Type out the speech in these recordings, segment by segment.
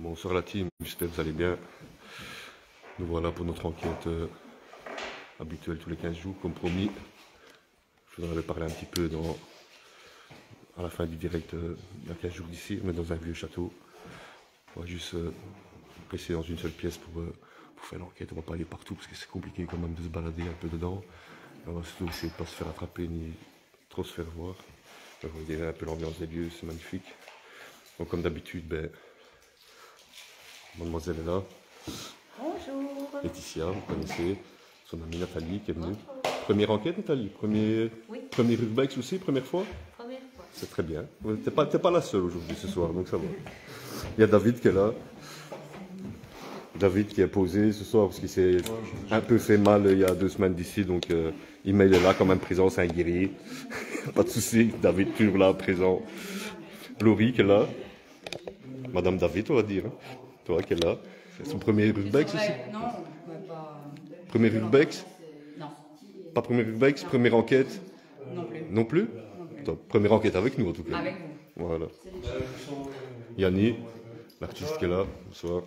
Bonsoir la team, j'espère que vous allez bien. Nous voilà pour notre enquête habituelle tous les 15 jours, comme promis. Je vous en avais parlé un petit peu à la fin du direct il y a 15 jours d'ici. On est dans un vieux château. On va juste rester dans une seule pièce pour faire l'enquête. On va pas aller partout parce que c'est compliqué quand même de se balader un peu dedans. On va surtout essayer de ne pas se faire attraper ni trop se faire voir. Donc, vous verrez un peu l'ambiance des lieux, c'est magnifique. Donc comme d'habitude, mademoiselle est là. Bonjour. Laetitia, vous connaissez, son amie Nathalie qui est venue. Première enquête, Nathalie? Premier Urbex aussi, première fois? Première fois. C'est très bien. T'es pas la seule aujourd'hui ce soir, donc ça va. Il y a David qui est là. David qui est posé ce soir parce qu'il s'est un peu fait mal il y a 2 semaines d'ici, donc il est là comme un présent, c'est un guerrier. Pas de souci, David toujours là, présent. Laurie qui est là. Madame David, on va dire. Hein. Toi qui est là. C'est son premier Urbex aussi? Non, pas. Premier Urbex? Non. Pas premier Urbex, première enquête? Non plus. Non plus? Top. Première enquête avec nous en tout cas. Avec vous. Voilà. Yanni, l'artiste qui est là, bonsoir.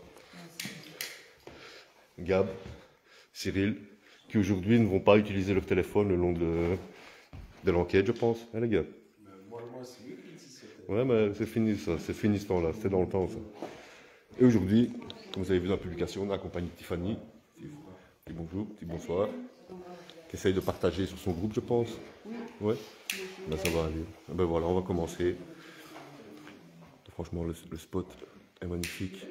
Gab, Cyril, qui aujourd'hui ne vont pas utiliser leur téléphone le long de l'enquête, je pense. Hein, les gars? Ouais, mais c'est fini ça, c'est fini ce temps-là, c'était dans le temps ça. Et aujourd'hui, comme vous avez vu dans la publication, on a accompagné Tiffany. Petit bonjour, petit bonsoir. Qui essaye de partager sur son groupe, je pense. Ouais. Ben, ça va aller. Ben voilà, on va commencer. Franchement, le spot est magnifique.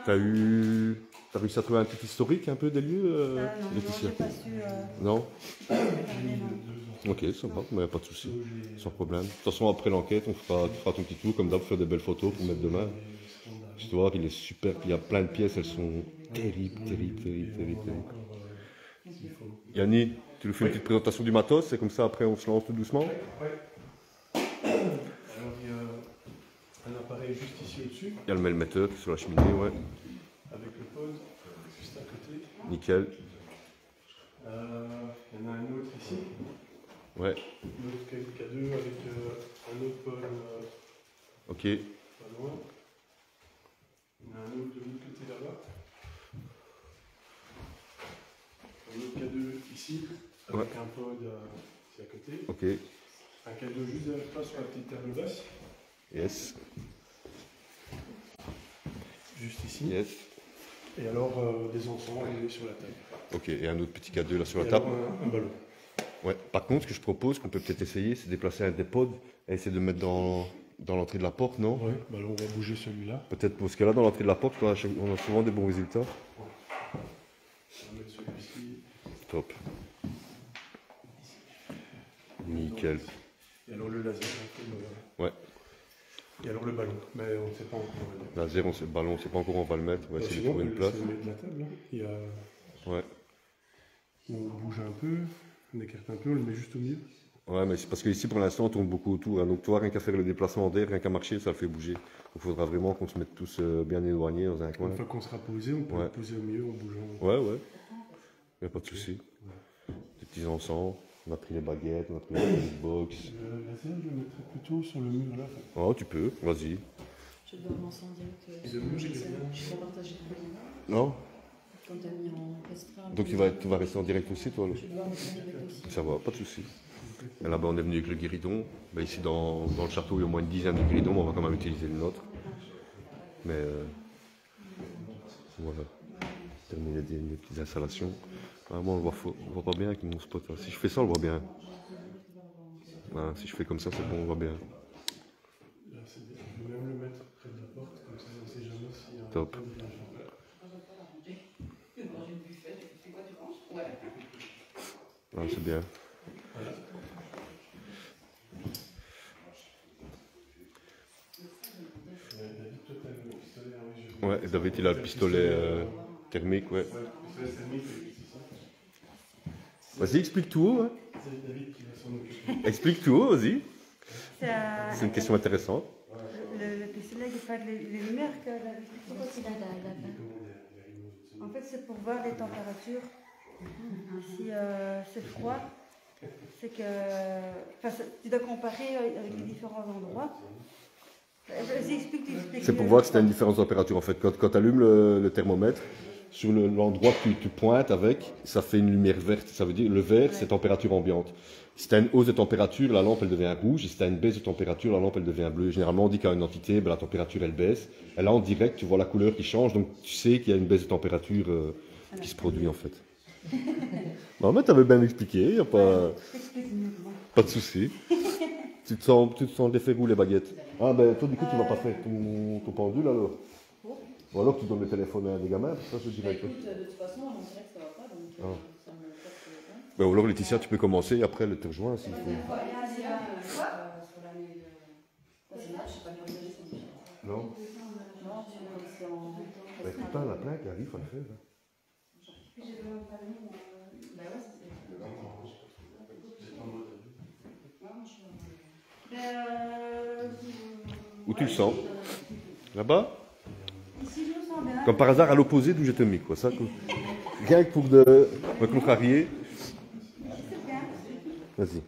T'as réussi à trouver un petit historique un peu des lieux, Non, Laetitia? j'ai pas su. Non? Non. Ok, ça va, mais pas de souci, sans problème. De toute façon, après l'enquête, tu feras ton petit tour, comme d'hab, faire des belles photos pour mettre demain. L'histoire, il est super, puis il y a plein de pièces, elles sont terribles. Yanni, tu nous fais une petite présentation du matos, c'est comme ça, après on se lance tout doucement? Alors, il y a un appareil juste ici au-dessus, Il y a le mailmetteur sur la cheminée, ouais. avec le pod juste à côté. Nickel. Il y en a un autre ici, Ouais, l'autre K2 avec un autre pod ok. pas loin. Il y en a un autre de l'autre côté là-bas. Un autre K2 ici, avec un pod ici à côté. Ok, Un K2 juste derrière toi sur la petite table basse, yes, juste ici. yes. Et alors des encens allumés sur la table. Ok, et un autre petit cadeau là sur la Et table. alors, un ballon. Ouais. Par contre, ce que je propose, qu'on peut peut-être essayer, c'est de déplacer un des pods et essayer de mettre dans l'entrée de la porte, non? Ouais, bah là on va bouger celui-là. Peut-être parce que là, dans l'entrée de la porte, on a souvent des bons résultats. On va mettre celui-ci. Top. Nickel. Et alors le laser. Ouais. Et alors le ballon, mais on ne sait pas encore. Laser, le ballon, on ne sait pas encore où on va le mettre. On va essayer de trouver une place. On met de la table, là. Il y a... Ouais. On bouge un peu, on écarte un peu, on le met juste au milieu. Ouais, mais c'est parce qu'ici, pour l'instant, on tourne beaucoup autour. Hein. Donc, toi, rien qu'à faire le déplacement d'air, rien qu'à marcher, ça le fait bouger. Donc, il faudra vraiment qu'on se mette tous bien éloignés dans un coin. Une fois qu'on sera posé, on peut le poser au milieu en bougeant. Ouais. Il n'y a pas de souci. Des petits encens. On a pris les baguettes, on a pris la petite box. Le laser, je le mettrais plutôt sur le mur là. Oh, tu peux, vas-y. Je dois m'incendier que le mur, je il est sais, bien. je vais partager le lien. Non? Quand tu as mis en restreint. Donc, tu vas rester en direct aussi, toi? Je dois rester en direct aussi. Ça va, pas de souci. Et là-bas, on est venu avec le guéridon. Ben, ici, dans le château, il y a au moins une dizaine de guéridons, mais on va quand même utiliser le nôtre. Mais voilà, terminer des petites installations. Vraiment, on le voit pas bien avec mon spot. Hein. Si je fais ça, on le voit bien. Hein, si je fais comme ça, c'est bon, on le voit bien. Là, c'est bien. Je vais même le mettre près de la porte, comme ça on ne sait jamais s'il y a un Top. peu de danger. Ah, c'est bien. David, toi, t'as le pistolet à jeu. Ouais, David, il a le pistolet thermique, ouais. Ouais, le pistolet thermique, c'est ça. Vas-y, explique tout haut. Hein. C'est David qui va s'en occuper. Explique tout haut, vas-y. C'est C'est une question intéressante. le pistolet qui fait les lumières que la En fait, c'est pour voir les températures. Si c'est froid, c'est que. Enfin, tu dois comparer avec les différents endroits. C'est pour voir que c'est une différence de température en fait. Quand tu allumes le thermomètre, sur l'endroit que tu pointes avec, ça fait une lumière verte. Ça veut dire le vert, c'est température ambiante. Si tu as une hausse de température, la lampe elle devient rouge. Et si tu as une baisse de température, la lampe elle devient bleue. Généralement, on dit qu'à une entité, ben, la température elle baisse. Et là, en direct, tu vois la couleur qui change. Donc tu sais qu'il y a une baisse de température qui se produit en fait. Non, mais tu avais bien expliqué. Il n'y a pas de souci. Tu te sens les faire où les baguettes? Ah ben toi du coup tu vas pas faire ton pendule alors? Ou alors tu donnes le téléphone à des gamins, ça je dirais que... Écoute, de toute façon, on dirait que ça va pas, donc ça me passe. Ben, ou alors Laetitia tu peux commencer et après elle te rejoint s'il faut. Sur l'année de... C'est là, je sais pas comment dire ça. Non? Non, c'est en même temps. Ben putain, la plein qui arrive à le faire. Hein. Bah ouais, c'est... Où tu le sens? Là-bas? Ici, je me sens bien. Comme par hasard à l'opposé d'où je te mis quoi. Ça, rien que pour me contrarier. C'est bien. Vas-y.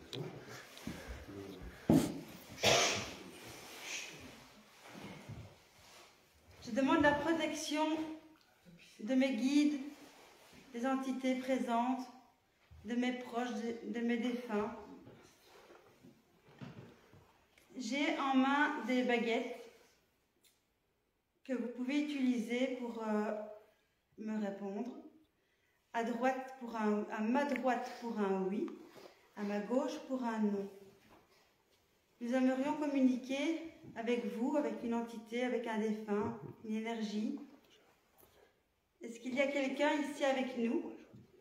Je demande la protection de mes guides, des entités présentes, de mes proches, de mes défunts. J'ai en main des baguettes que vous pouvez utiliser pour me répondre. À ma droite pour un oui, à ma gauche pour un non. Nous aimerions communiquer avec vous, avec une entité, avec un défunt, une énergie. Est-ce qu'il y a quelqu'un ici avec nous?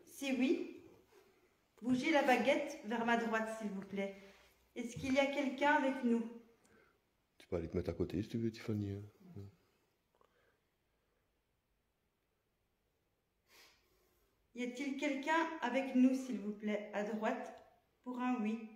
Si oui, bougez la baguette vers ma droite, s'il vous plaît. Est-ce qu'il y a quelqu'un avec nous? Tu peux aller te mettre à côté si tu veux, Tiffany. Y a-t-il quelqu'un avec nous, s'il vous plaît, à droite, pour un oui?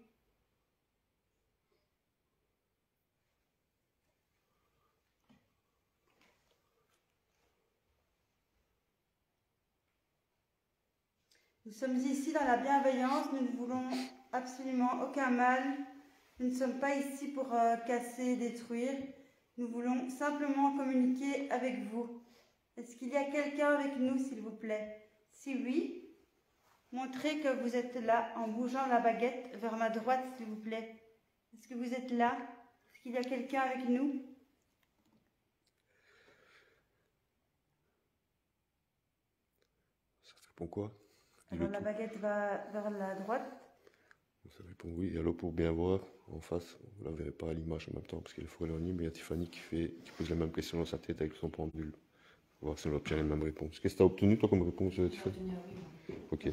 Nous sommes ici dans la bienveillance, nous ne voulons absolument aucun mal. Nous ne sommes pas ici pour casser, détruire. Nous voulons simplement communiquer avec vous. Est-ce qu'il y a quelqu'un avec nous, s'il vous plaît? Si oui, montrez que vous êtes là en bougeant la baguette vers ma droite, s'il vous plaît. Est-ce que vous êtes là? Est-ce qu'il y a quelqu'un avec nous? Ça répond quoi? Alors la baguette va vers la droite. Ça répond oui. Et alors pour bien voir, en face, vous ne la verrez pas à l'image en même temps parce qu'elle est fort éloignée, mais il y a Tiffany qui pose la même question dans sa tête avec son pendule. On va voir si on va obtenir la même réponse. Qu'est-ce que tu as obtenu toi comme réponse, Tiffany? Ok.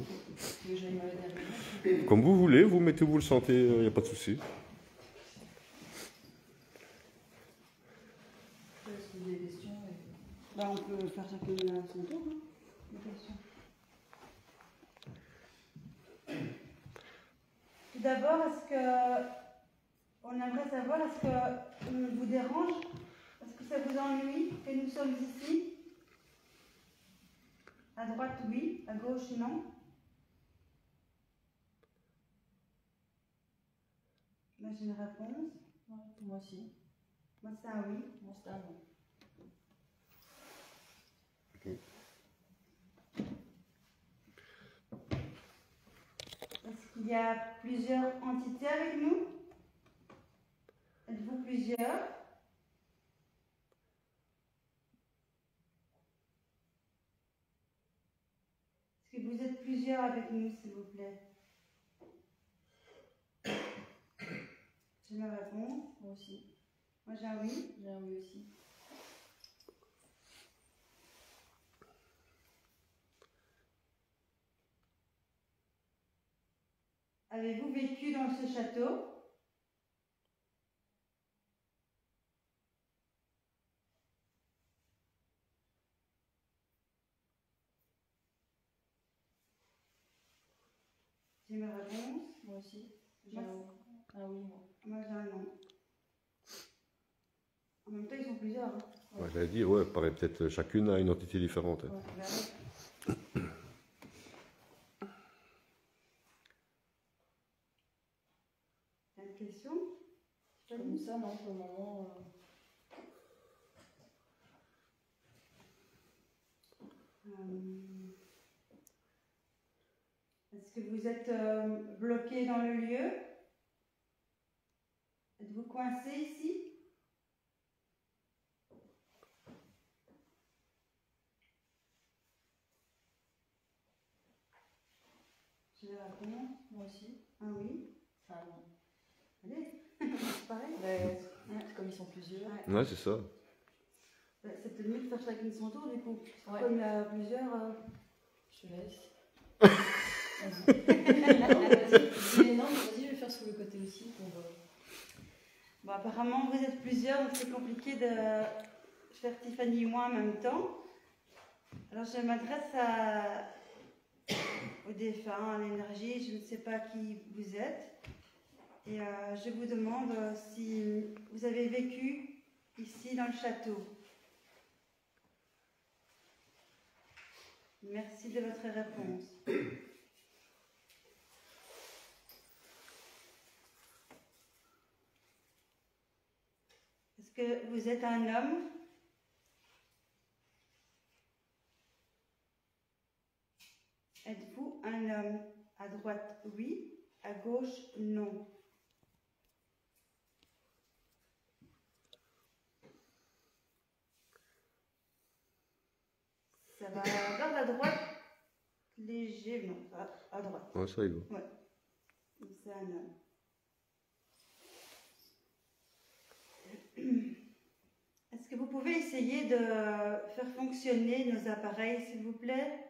Comme vous voulez, vous mettez où vous le sentez, il n'y a pas de souci. On peut faire chacun à son tour. Tout d'abord, on aimerait savoir, est-ce que on vous dérange? Est-ce que ça vous ennuie que nous sommes ici? À droite, oui. À gauche, non. Moi, j'ai une réponse. Ouais, moi aussi. Moi, c'est un oui. Moi, c'est un non. Est-ce qu'il y a plusieurs entités avec nous? Êtes-vous plusieurs? Est-ce que vous êtes plusieurs avec nous, s'il vous plaît? J'ai ma réponse. Moi aussi. Moi, j'ai un oui. J'ai un oui aussi. Avez-vous vécu dans ce château? J'ai ma réponse. Moi aussi. J'ai Moi, un oui, moi. Moi, j'ai un non. En même temps, ils sont plusieurs. Hein. Ouais, j'avais dit, ouais, pareil, peut-être chacune a une entité différente. Ouais, bah ouais. T'as une question? Comme ça, non, pour le moment. Est-ce que vous êtes bloqué dans le lieu? Êtes-vous coincé ici? Je vais répondre. Moi aussi. Ah oui? Enfin, non. Allez, c'est pareil. Ouais. Comme ils sont plusieurs. Ouais. Ouais, c'est ça. C'est peut-être mieux de faire chacun son tour, du coup. Ouais. Comme il y a plusieurs... Je te laisse. Vas-y. Non, vas-y. Non, mais vas-y, je vais faire sur le côté aussi. Pour, Bon, apparemment, vous êtes plusieurs, donc c'est compliqué de faire Tiffany et moi en même temps. Alors, je m'adresse aux défunts, à l'énergie, je ne sais pas qui vous êtes. Et je vous demande si vous avez vécu ici dans le château. Merci de votre réponse. Est-ce que vous êtes un homme? Êtes-vous un homme? À droite, oui. À gauche, non. Ça va vers la droite, léger, non, à droite. Ouais, ça y va. Ouais. Donc c'est un homme. Est-ce que vous pouvez essayer de faire fonctionner nos appareils, s'il vous plaît?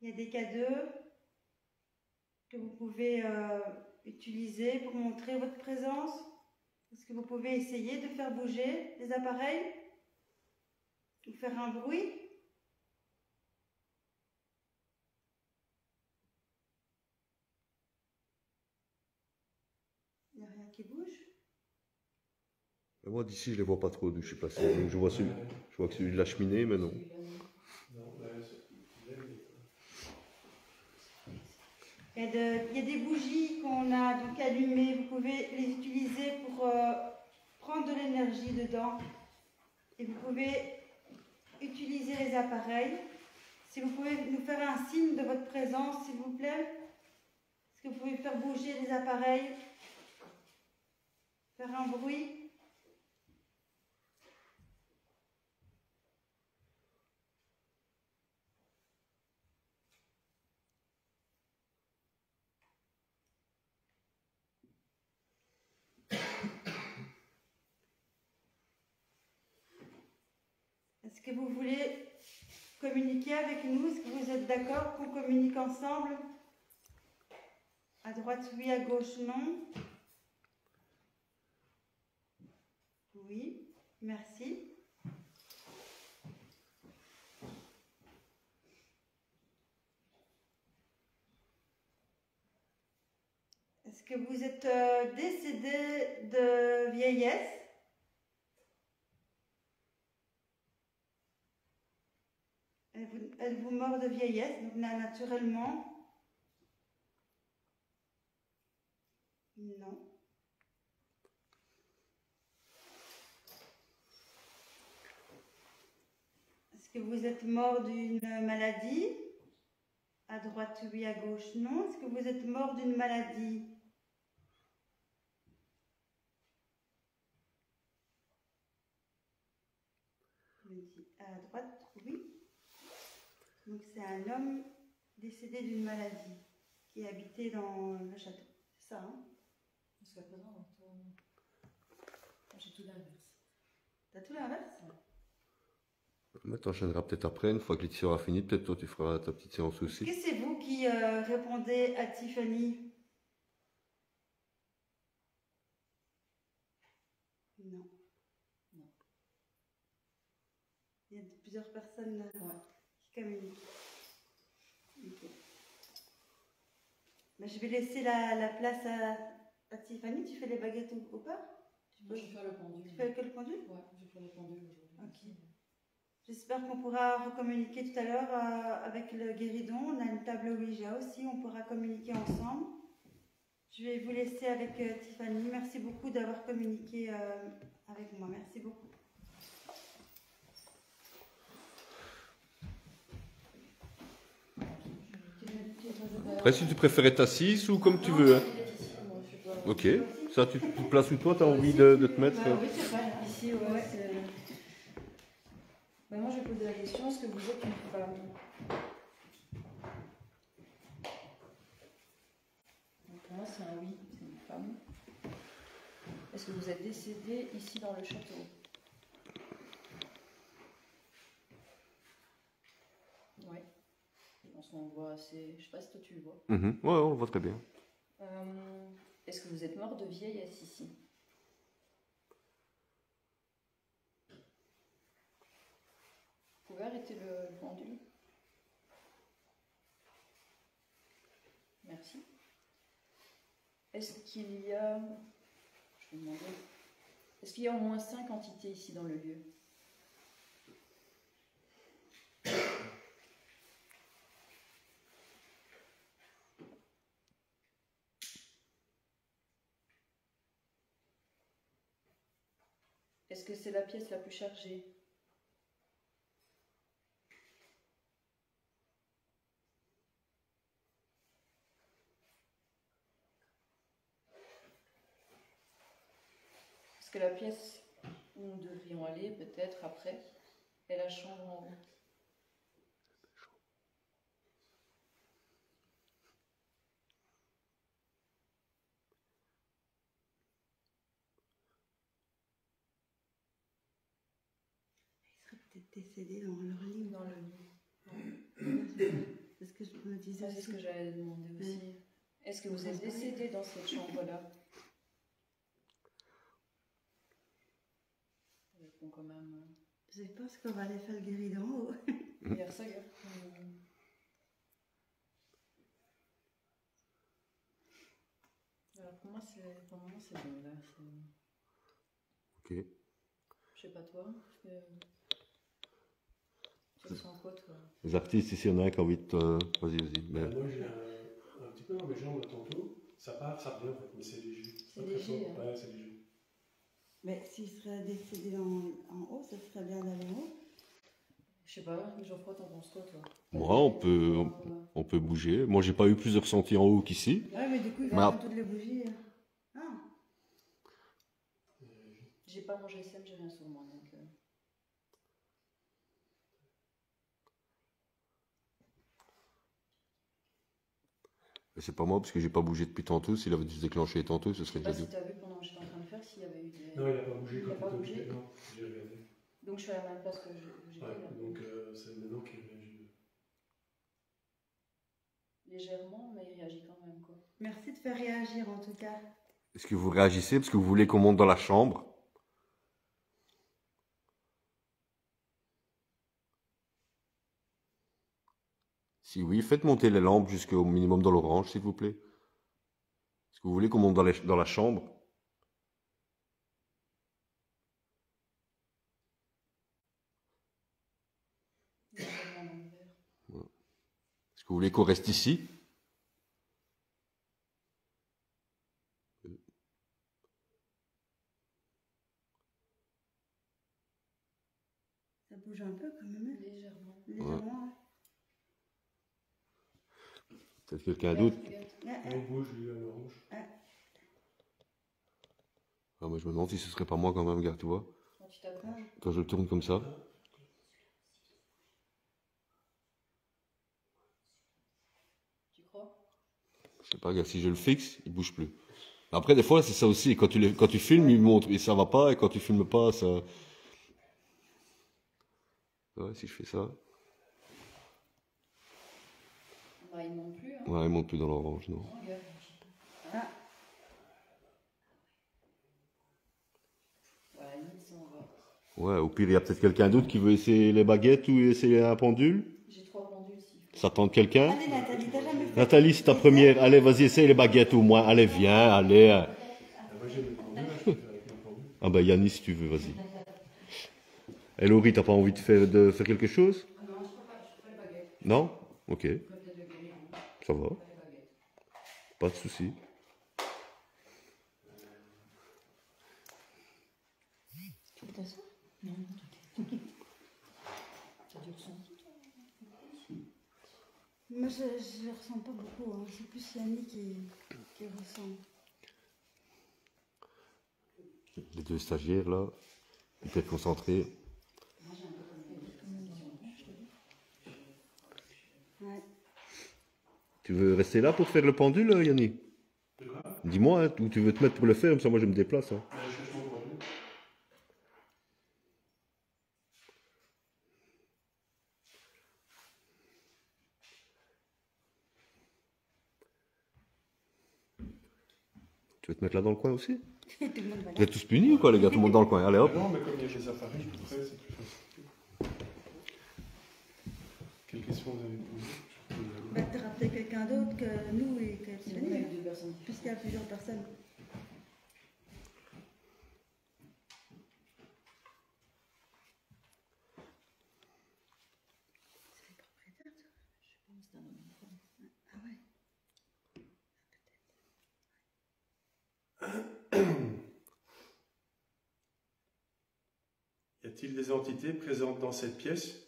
Il y a des cadeaux que vous pouvez utiliser pour montrer votre présence. Est-ce que vous pouvez essayer de faire bouger les appareils? Ou faire un bruit? Il n'y a rien qui bouge? Mais moi, d'ici, je les vois pas trop d'où je suis passé. Donc, je vois que celui de la cheminée, mais non. Non, là, Il y a des bougies qu'on a donc allumées. Vous pouvez les utiliser pour prendre de l'énergie dedans. Et vous pouvez utiliser les appareils. Si vous pouvez nous faire un signe de votre présence, s'il vous plaît. Est-ce que vous pouvez faire bouger les appareils? Faire un bruit? Est-ce que vous voulez communiquer avec nous? Est-ce que vous êtes d'accord qu'on communique ensemble? À droite, oui, à gauche, non. Oui, merci. Est-ce que vous êtes décédé de vieillesse? Êtes-vous mort de vieillesse, donc naturellement? Non. Est-ce que vous êtes mort d'une maladie? À droite, oui, à gauche, non. Est-ce que vous êtes mort d'une maladie? À droite, oui. Donc c'est un homme décédé d'une maladie qui habitait dans le château. C'est ça, hein? Jusqu'à présent, toi, j'ai tout l'inverse. T'as tout l'inverse? Mais t'enchaîneras peut-être après, une fois que l'édition aura fini, peut-être toi tu feras ta petite séance Est-ce aussi. que c'est vous qui répondez à Tiffany? Non. Non. Il y a plusieurs personnes qui communiquent. Okay. Ben, je vais laisser la place à Tiffany. Tu fais les baguettes ou pas? Moi, je vais faire le pendule. Tu fais que le pendule? Ouais, je vais faire le pendule aujourd'hui. Ok. J'espère qu'on pourra recommuniquer tout à l'heure avec le guéridon. On a une table Ouija aussi, on pourra communiquer ensemble. Je vais vous laisser avec Tiffany. Merci beaucoup d'avoir communiqué avec moi. Merci beaucoup. Après, si tu préfères être assise ou comme tu veux. Hein. Ok, ça, tu te places où toi, tu as envie de te mettre. Oui, c'est ça. Ici, ouais. Moi, je vais poser la question, est-ce que vous êtes une femme? Donc, pour moi, c'est un oui, c'est une femme. Est-ce que vous êtes décédé ici dans le château? Oui. Je pense qu'on voit assez. Je sais pas si toi tu le vois. Ouais, on le voit très bien. Est-ce que vous êtes mort de vieillesse ici? Vous pouvez arrêter le pendule? Merci. Est-ce qu'il y a... Je vais demander... Est-ce qu'il y a au moins 5 entités ici dans le lieu? Est-ce que c'est la pièce la plus chargée? Est-ce que la pièce où nous devrions aller, peut-être après, est la chambre en haut? Ils seraient peut-être décédés dans leur lit. Dans le lit. C'est ce que je me disais. C'est ce que j'allais demander aussi. Est-ce que vous êtes décédé dans cette chambre-là? Bon, quand même. Je pense qu'on va aller faire le guéri d'en haut. Hier, ça, gars. Alors, pour moi, c'est bon, là. Ok. Je sais pas, toi. Tu ressens quoi, toi? Les artistes, ici, il y en a un qui a envie de te... Vas-y, vas-y. Mais... Moi, j'ai un petit peu dans mes jambes là, tantôt. Ça part, ça revient en fait, mais c'est léger. C'est pas très léger, fort. hein. Ouais, c'est léger. Mais s'ils seraient décédés en haut, ça serait bien d'aller en haut. Je sais pas, Geoffroy, t'en penses quoi, toi? Moi, on peut bouger. Moi, j'ai pas eu plus de ressenti en haut qu'ici. Ouais, mais du coup, ils Mais vont toutes les bougies. Ah. J'ai pas mangé sème, j'ai rien sur moi, donc... C'est pas moi, parce que j'ai pas bougé depuis tantôt. S'il avait dû se déclencher tantôt, ce serait Je sais pas déjà si t'as vu pendant que j'étais en train de faire s'il y avait eu des... Non, il n'a pas bougé Il a quand pas il bougé. était. Non, j'ai regardé. Donc je suis à la même place que j'étais Ouais, là. donc c'est maintenant qu'il réagit. Légèrement, mais il réagit quand même, quoi. Merci de faire réagir en tout cas. Est-ce que vous réagissez parce que vous voulez qu'on monte dans la chambre? Si oui, faites monter les lampes jusqu'au minimum dans l'orange, s'il vous plaît. Est-ce que vous voulez qu'on monte dans la chambre? Légèrement dans le verre. Est-ce que vous voulez qu'on reste ici? Ça bouge un peu quand même. Légèrement. Légèrement, ouais. Peut-être quelqu'un d'autre? On bouge, lui, à l'orange. Ah, moi, je me demande si ce serait pas moi quand même, regarde, tu vois. Quand tu t'approches. Quand je le tourne comme ça. Tu crois? Je sais pas, regarde, si je le fixe, il bouge plus. Après, des fois, c'est ça aussi. Quand tu filmes, il montre et ça va pas, et quand tu filmes pas, ça. Ouais, si je fais ça. Bah, il monte plus, hein. Ouais, il monte plus dans l'orange, non. Oh, regarde. Ah. Voilà, limite, ça, on va. Ouais, au pire, il y a peut-être quelqu'un d'autre qui veut essayer les baguettes ou essayer un pendule. J'ai 3 pendules ici. Ça tente quelqu'un? Allez Nathalie, t'as jamais fait. Nathalie, c'est ta première. Allez, vas-y, essaye les baguettes au moins. Allez, viens, allez. Ah, moi, j'ai mes pendules, là, je peux faire avec mes pendules. Ah bah Yannis, si tu veux, vas-y. Et Laurie, t'as pas envie de faire quelque chose? Non, je ferai pas les baguettes. Non? Ok, Je ferai peut-être le guérir, hein. ça va. Pas les baguettes. Pas de souci. Tu veux t'asseoir? Non, t'inquiète. Ça dure son. Moi, je ne ressens pas beaucoup. Hein. C'est plus Yannick qui ressent. Les deux stagiaires là, hyper concentrés. Ouais. Tu veux rester là pour faire le pendule, Yannick? De quoi? Dis-moi, hein, où tu veux te mettre pour le faire, comme ça moi je me déplace. Hein. Je cherche mon produit. Tu veux te mettre là dans le coin aussi? Tout le monde va là. Vous êtes tous punis ou quoi les gars? Tout le monde dans le coin. Allez hop. Non, mais comme il y a des appareils tout près, c'est plus facile. Quelle question vous avez posée? Bah, tu auras peut-être quelqu'un d'autre que nous et que C'est Sylvie, avec 2 personnes. puisqu'il y a plusieurs personnes. C'est les propriétaires, ça? Je pense que c'est un homme et une femme. Ah ouais. Y a-t-il des entités présentes dans cette pièce?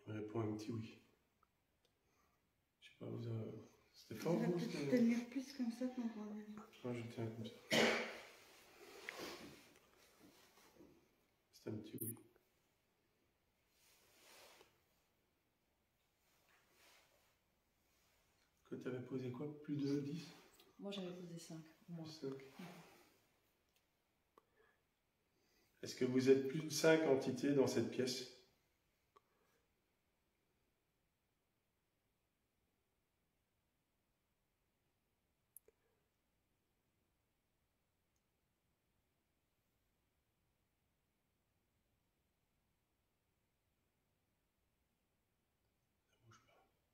Il me répond un petit oui. Je sais pas, vous avez... C'était fort, Tu vas vous? peut-être C'était... tenir plus comme ça pour... Moi, je tiens comme ça. C'est un petit oui. Que tu avais posé quoi? Plus de 10? Moi j'avais posé 5. Moi. 5. Est-ce que vous êtes plus de 5 entités dans cette pièce?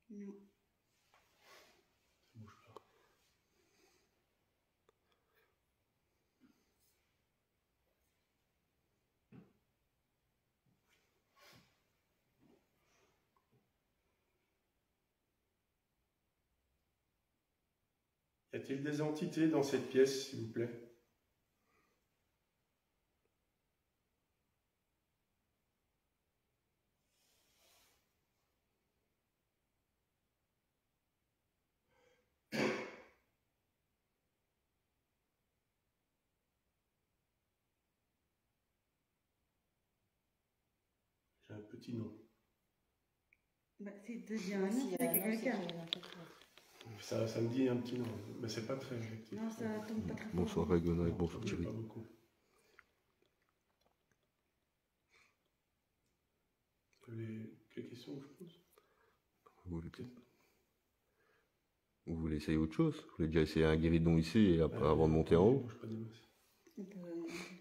Non. Ça bouge pas. Y a-t-il des entités dans cette pièce, s'il vous plaît? J'ai un petit nom. Bah, si tu dis un nom, Si, c'est qu'il y a non, c'est quelqu'un. qu'il y en a quelque chose. Ça me dit un petit nom, mais c'est pas très effectif. Non, ça tombe pas très fort. Bonsoir Ragona et bonsoir Oui, Thierry. pas beaucoup. Quelles questions je pose? Vous voulez essayer autre chose? Vous voulez déjà essayer un guéridon ici et après, avant de monter en haut? Bouge pas des masses.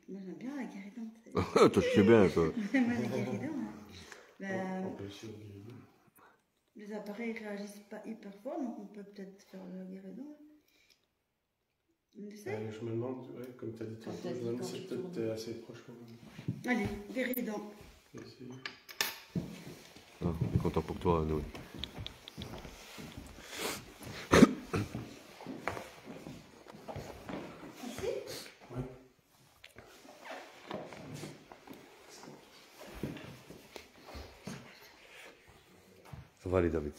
Moi, j'aime bien la guéridon. Toi je sais bien ça. Moi, les guéridons. Hein. On Bah, peut aussi le guéridon. les appareils réagissent pas hyper fort, donc on peut peut-être faire le guéridon. On essaie? Je me demande, ouais, comme tu as dit tantôt, Quand t'as je dit me demande quand si tu peut-être tournes. t'es assez proche quand même. Allez, guéridon. Je vais essayer. Ah, on est content pour toi, Noé. Ouais. Ça va aller, David.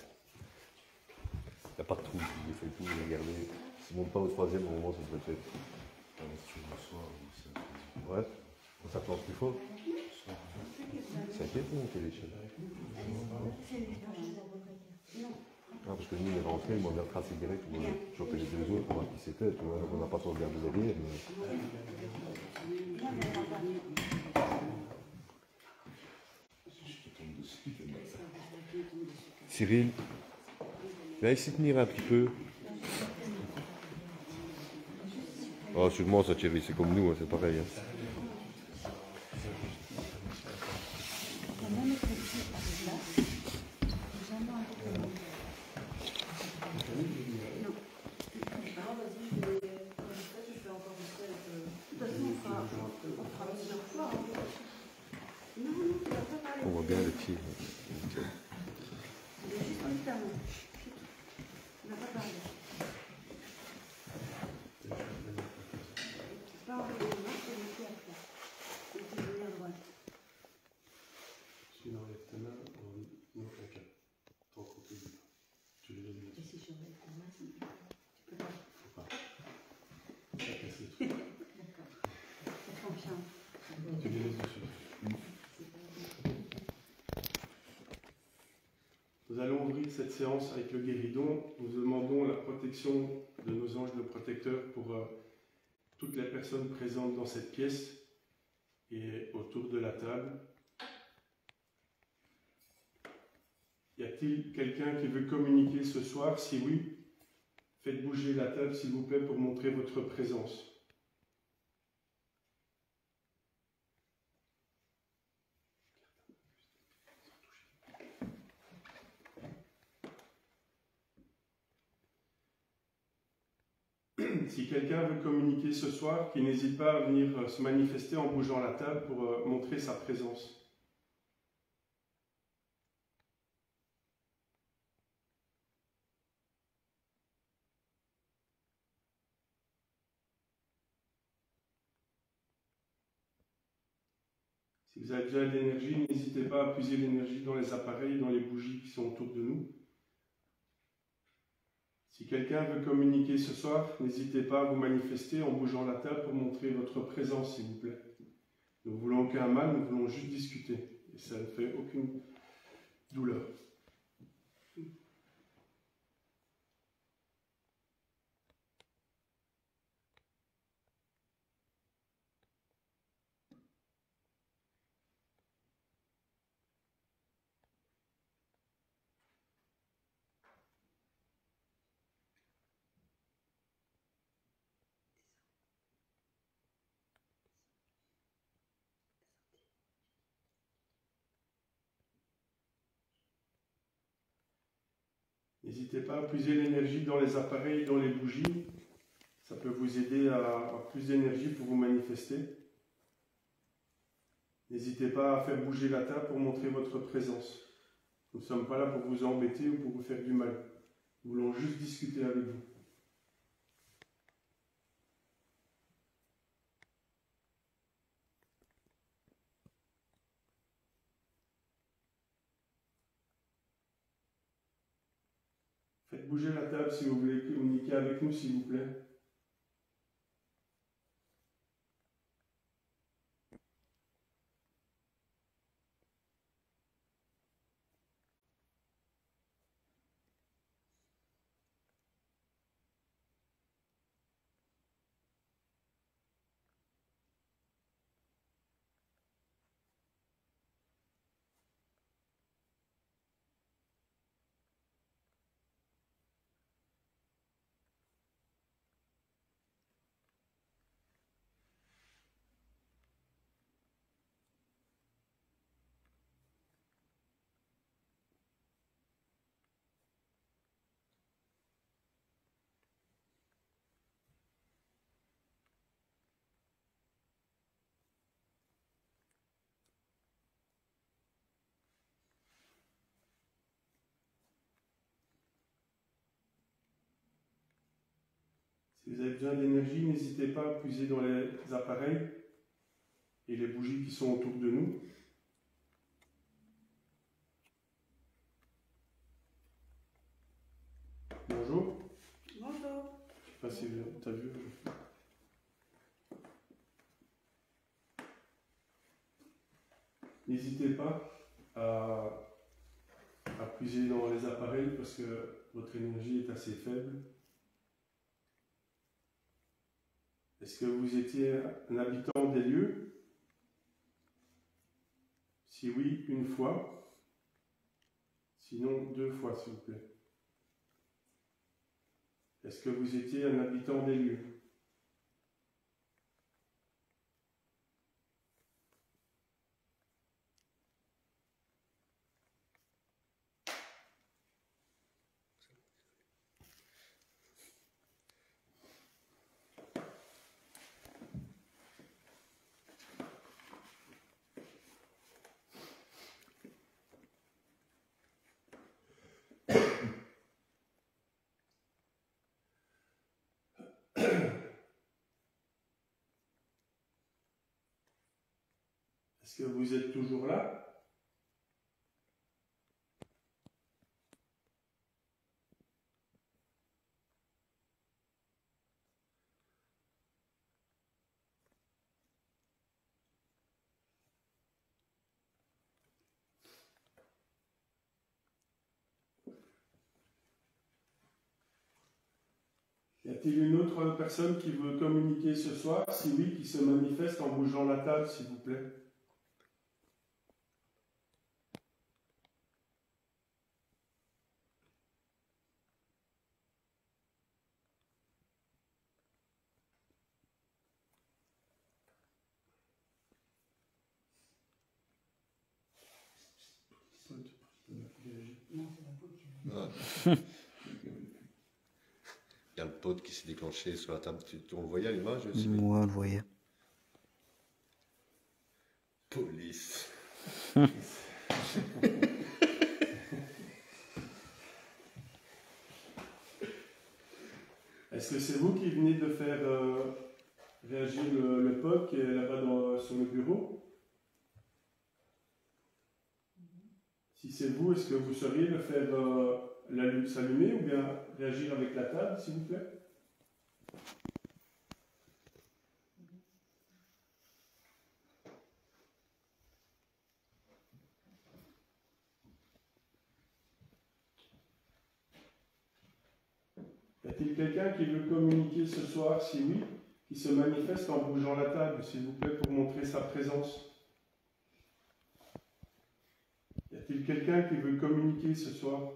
Il n'y a pas de trou, j'ai fait le tour, regardez. Si on monte pas au troisième, au moment, ça peut être fait. Ouais, ça plante plus fort. C'est inquiétant de monter l'échelle. Ah, parce que nous, on est rentrés, moi, on a tracé direct, on a chopé les deux autres, on a qui c'était, tu vois, on n'a pas trop regardé derrière. Cyril, viens ici tenir un petit peu. Ah, sûrement ça, Thierry, c'est comme nous, hein, c'est pareil. Hein. On voit bien le pied. Il est juste en dessous de ta main. On n'a pas parlé. Pas enlever les mains et le pied à plat. Et tu viens à droite. Si tu enlèves ta main, en aucun cas. Tant qu'on peut dire. Tu les laisses bien. Et si je enlève ta main, tu peux pas. Faut pas. Ça casse les trucs. D'accord. Fais confiance. Tu les laisses dessus. Nous allons ouvrir cette séance avec le guéridon. Nous demandons la protection de nos anges de protecteurs pour toutes les personnes présentes dans cette pièce et autour de la table. Y a-t-il quelqu'un qui veut communiquer ce soir? Si oui, faites bouger la table s'il vous plaît pour montrer votre présence. Si quelqu'un veut communiquer ce soir, qu'il n'hésite pas à venir se manifester en bougeant la table pour montrer sa présence. Si vous avez déjà de l'énergie, n'hésitez pas à puiser l'énergie dans les appareils, dans les bougies qui sont autour de nous. Si quelqu'un veut communiquer ce soir, n'hésitez pas à vous manifester en bougeant la table pour montrer votre présence, s'il vous plaît. Nous ne voulons aucun mal, nous voulons juste discuter. Et ça ne fait aucune douleur. N'hésitez pas à puiser l'énergie dans les appareils, dans les bougies. Ça peut vous aider à avoir plus d'énergie pour vous manifester. N'hésitez pas à faire bouger la table pour montrer votre présence. Nous ne sommes pas là pour vous embêter ou pour vous faire du mal. Nous voulons juste discuter avec vous. Faites bouger la table si vous voulez communiquer avec nous, s'il vous plaît. Si vous avez besoin d'énergie, n'hésitez pas à puiser dans les appareils et les bougies qui sont autour de nous. Bonjour. Bonjour. Je ne sais pas si tu as vu. N'hésitez pas à puiser dans les appareils parce que votre énergie est assez faible. Est-ce que vous étiez un habitant des lieux? Si oui, une fois. Sinon, 2 fois, s'il vous plaît. Est-ce que vous étiez un habitant des lieux? Est-ce que vous êtes toujours là? Y a-t-il une autre personne qui veut communiquer ce soir? Si oui, qui se manifeste en bougeant la table, s'il vous plaît. Ah. Il y a le pod qui s'est déclenché sur la table. On le voyait à l'image aussi? Moi, on le voyait. Police. Est-ce que c'est vous qui venez de faire réagir le pod qui est là-bas sur le bureau? Si c'est vous, est-ce que vous sauriez le faire s'allumer ou bien réagir avec la table, s'il vous plaît? Y a-t-il quelqu'un qui veut communiquer ce soir? Si oui, qui se manifeste en bougeant la table, s'il vous plaît, pour montrer sa présence. Y a-t-il quelqu'un qui veut communiquer ce soir?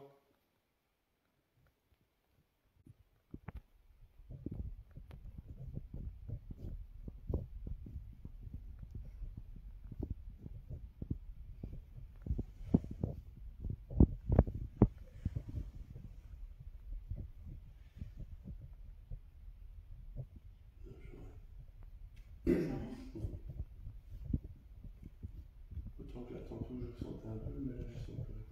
Autant que là, tantôt, je ressentais un peu, mais là, je sens plus.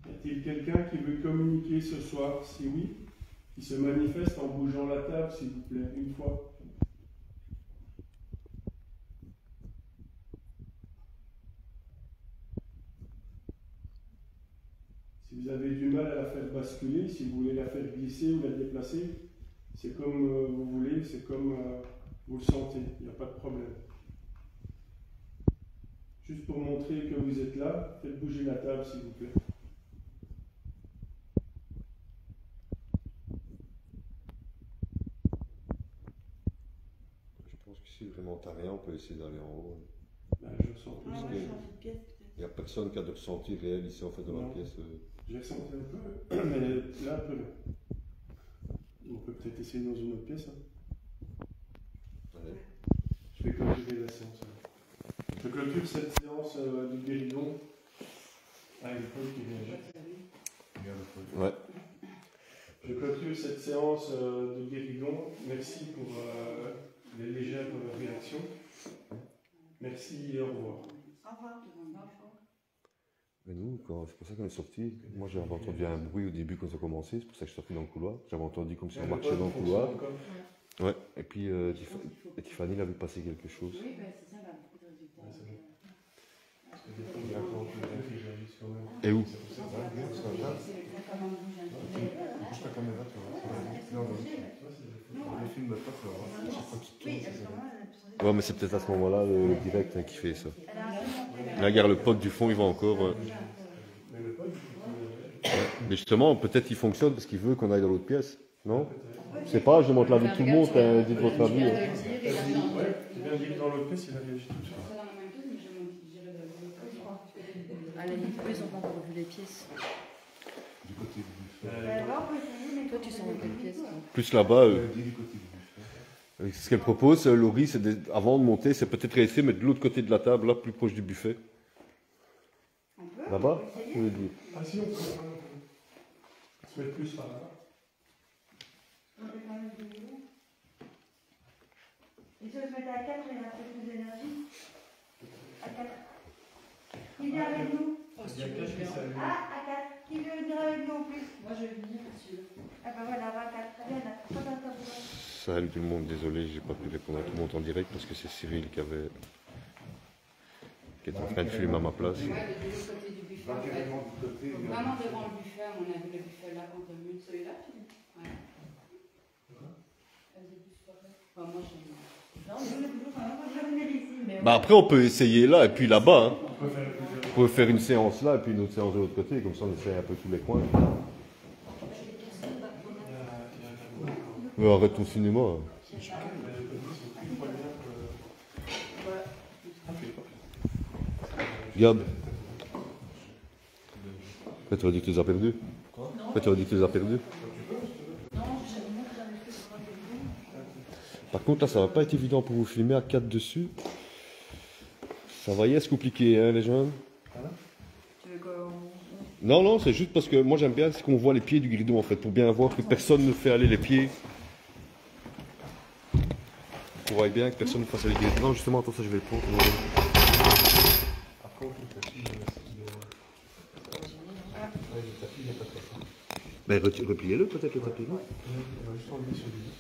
Y a-t-il quelqu'un qui veut communiquer ce soir? Si oui, qui se manifeste en bougeant la table, s'il vous plaît, une fois. Si vous avez du mal à la faire basculer, si vous voulez la faire glisser ou la déplacer, c'est comme vous voulez, c'est comme vous le sentez, il n'y a pas de problème. Juste pour montrer que vous êtes là, faites bouger la table s'il vous plaît. Je pense que si vraiment t'as rien, on peut essayer d'aller en haut. Ben, je ressens plus. Ah ouais, changer de pièce peut-être. Il n'y a personne qui a de ressenti réel ici en fait dans Non. la pièce. J'ai ressenti un peu, mais là un peu là. On peut peut-être essayer dans une autre pièce. Hein. Allez. Je vais clôturer la séance. Je clôture cette séance du guéridon. Ah, il faut qu'il réagisse. Ouais. Je clôture cette séance de guéridon. Merci pour les légères réactions. Merci et au revoir. Au revoir. Mais nous, c'est pour ça qu'on est sorti. Moi, j'avais entendu un bruit au début quand ça a commencé. C'est pour ça que je suis sorti dans le couloir. J'avais entendu comme si on marchait dans le couloir. Ouais. Et puis Tiffany, il a vu passer quelque chose. Oui, ben, c'est ça, elle a beaucoup de résultats. Et où? Ouais, mais c'est peut-être à ce moment-là le direct qui fait ça. Là, regarde le pod du fond, il va encore. Mais justement, peut-être il fonctionne parce qu'il veut qu'on aille dans l'autre pièce. Non? Je sais pas, je demande l'avis de tout le monde, dites votre avis. Ouais, il vient de dire dans l'autre pièce, il a réagi tout de suite. À la limite, eux, ils n'ont pas encore vu les pièces. Toi, tu sens dans quelle pièce, toi? Plus là-bas. Ce qu'elle propose, Laurie, c'est avant de monter, c'est peut-être rester, mais de l'autre côté de la table, là, plus proche du buffet. Là-bas, je veux dire. Ah si, on peut se mettre plus par là. Et si on se mettait à 4, il y aura peut-être plus d'énergie. À 4. Qui vient avec nous? Oh, si tu veux, je vais en... Ah, à 4. Qui veut venir avec nous en plus? Moi, je vais venir, monsieur. À Ah ben voilà, va, Ariane, attrape un tabouret. Salut tout le monde, désolé, j'ai pas pu répondre à tout le monde en direct parce que c'est Cyril qui était en train de fumer à ma place. Ouais, de l'autre côté du buffet. En fait. Vraiment devant le buffet, à mon avis, le buffet là, quand on a vu celui-là. Ouais. Enfin, moi, j'aime. Bah après on peut essayer là et puis là-bas. Hein. On peut faire une séance là et puis une autre séance de l'autre côté, comme ça on essaie un peu tous les coins. Mais arrête ton cinéma. Gab. Tu vas dire que tu les as perdus. Quoi? Tu vas dire que tu les as perdus. Par contre là ça va pas être évident pour vous filmer à 4 dessus. Ça va y être compliqué hein les jeunes. Tu veux qu'on... Non, non, c'est juste parce que moi j'aime bien c'est qu'on voit les pieds du guidon en fait, pour bien voir que personne ne fait aller les pieds. On voit bien que personne ne fasse aller les guidons. Non, justement, attends, ça je vais le prendre. Ben, repliez-le peut-être le tapis. On va juste enlever celui-là.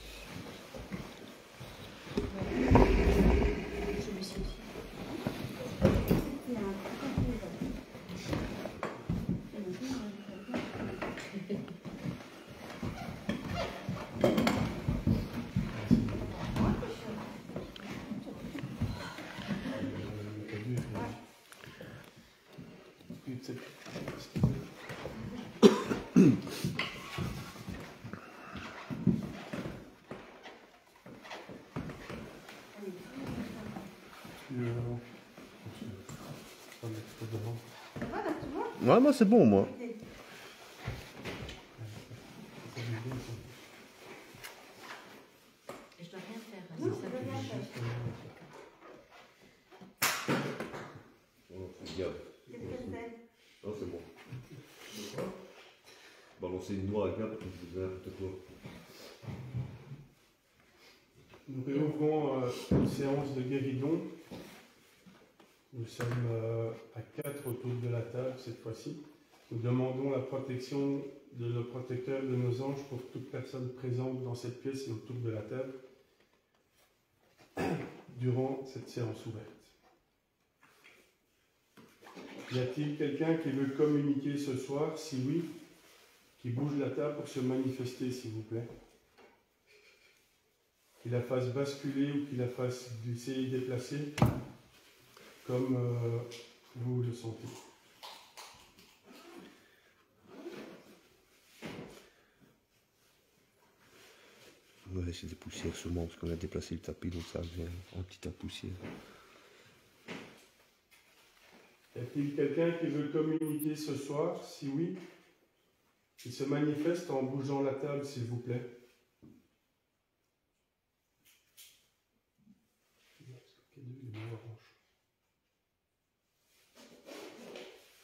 Ouais, moi c'est bon, moi. Je dois rien faire. Non, ça doit bien faire. Qu'est-ce que c'est? Non, c'est bon. Balancer une noix à Gab, je vous ai n'importe quoi. Nous réouvrons une séance de guéridon. Nous sommes à 4 autour de la table cette fois-ci. Nous demandons la protection de nos protecteurs, de nos anges pour toute personne présente dans cette pièce et autour de la table durant cette séance ouverte. Y a-t-il quelqu'un qui veut communiquer ce soir? Si oui, qui bouge la table pour se manifester, s'il vous plaît. Qu'il la fasse basculer ou qu'il la fasse glisser et déplacer, comme vous le sentez. Ouais, c'est des poussières sûrement, parce qu'on a déplacé le tapis, donc ça vient un petit tas de poussière. Y a-t-il quelqu'un qui veut communiquer ce soir? Si oui, qu'il se manifeste en bougeant la table, s'il vous plaît. Il est orange.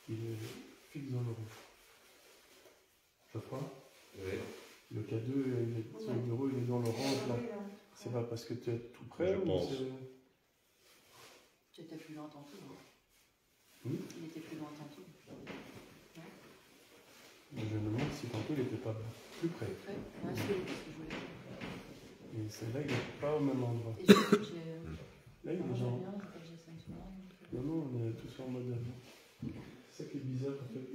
Il est fixe dans le rouge. Geoffroy? Oui. Le K2, son bureau, il est dans l'orange là. C'est pas parce que tu es tout près Je ou pense. Tu étais plus lent tantôt. Oui. Il était plus lent tantôt. Je me demande si tantôt il n'était pas plus près. Ouais, c'est ce que je voulais dire. Et c'est là, il n'est pas au même endroit. Et Là, il est genre. Non, non, on est tous en mode avion. C'est ça qui est bizarre en fait.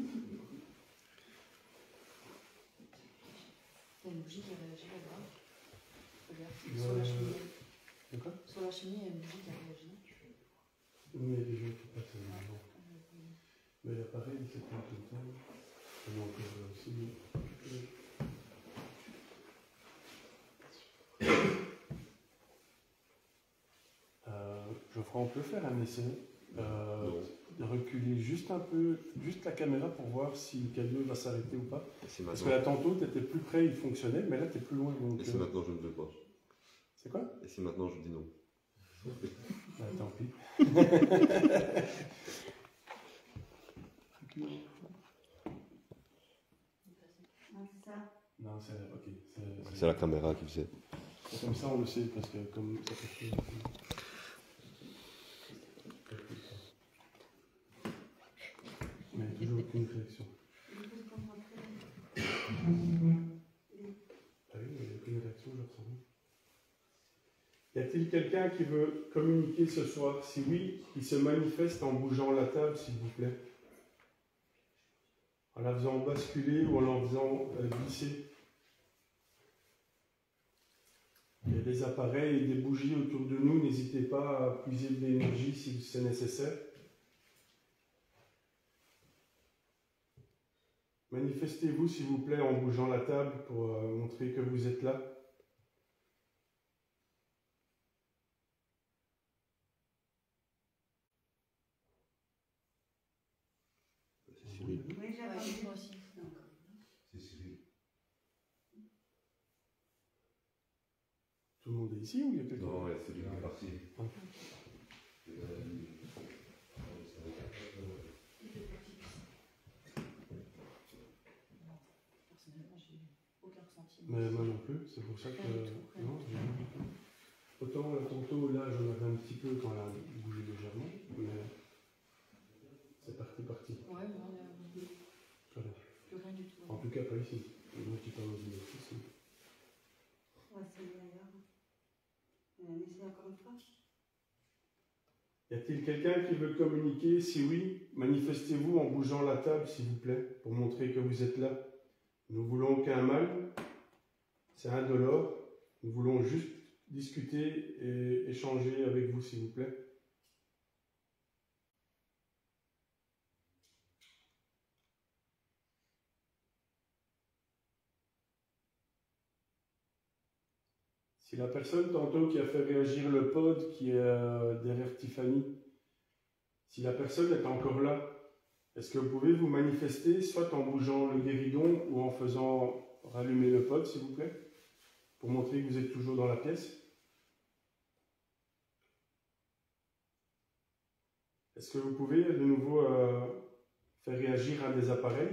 Il y a une bougie qui a réagi là-bas. Regarde, sur la cheminée. De quoi? Sur la cheminée, il y a une bougie qui a réagi. Oui, il y a des gens qui passent avant. Mais l'appareil, il s'éteint tout le temps. Donc, aussi. Geoffroy, on peut faire un essai. De reculer juste un peu, juste la caméra pour voir si le K2 va s'arrêter ou pas. Parce que là, tantôt, tu étais plus près, il fonctionnait, mais là, tu es plus loin. Donc, Et si maintenant je ne veux pas? C'est quoi? Et si maintenant je dis non? Bah, tant pis. Non, c'est ça. Non, c'est ok. C'est la caméra qui faisait. Comme ça, on le sait, parce que comme ça fait. Mais toujours aucune réaction. Il faut se concentrer. Y a-t-il quelqu'un qui veut communiquer ce soir? Si oui, qui se manifeste en bougeant la table, s'il vous plaît. En la faisant basculer ou en la faisant glisser. Il y a des appareils et des bougies autour de nous. N'hésitez pas à puiser de l'énergie si c'est nécessaire. Manifestez-vous, s'il vous plaît, en bougeant la table pour montrer que vous êtes là. Oui, j'ai entendu. Moi aussi. C'est Cyril. Tout le monde est ici ou il y a quelqu'un? Non, c'est lui qui est parti. Personnellement, j'ai aucun ressenti. Mais moi non plus, c'est pour ça que... Non, j'ai rien du tout. Autant tantôt, là, j'en avais un petit peu quand elle a bougé légèrement, mais c'est parti. Ouais, mais on a Voilà. plus rien du tout. En tout cas, pas ici. Donc, tu parles aux ici. On va essayer ailleurs. On essaie encore une fois. Y a-t-il quelqu'un qui veut communiquer? Si oui, manifestez-vous en bougeant la table, s'il vous plaît, pour montrer que vous êtes là. Nous voulons aucun mal. C'est indolore. Nous voulons juste discuter et échanger avec vous, s'il vous plaît. Si la personne tantôt qui a fait réagir le pod qui est derrière Tiffany, si la personne est encore là, est-ce que vous pouvez vous manifester soit en bougeant le guéridon ou en faisant rallumer le pod, s'il vous plaît, pour montrer que vous êtes toujours dans la pièce? Est-ce que vous pouvez de nouveau faire réagir un des appareils?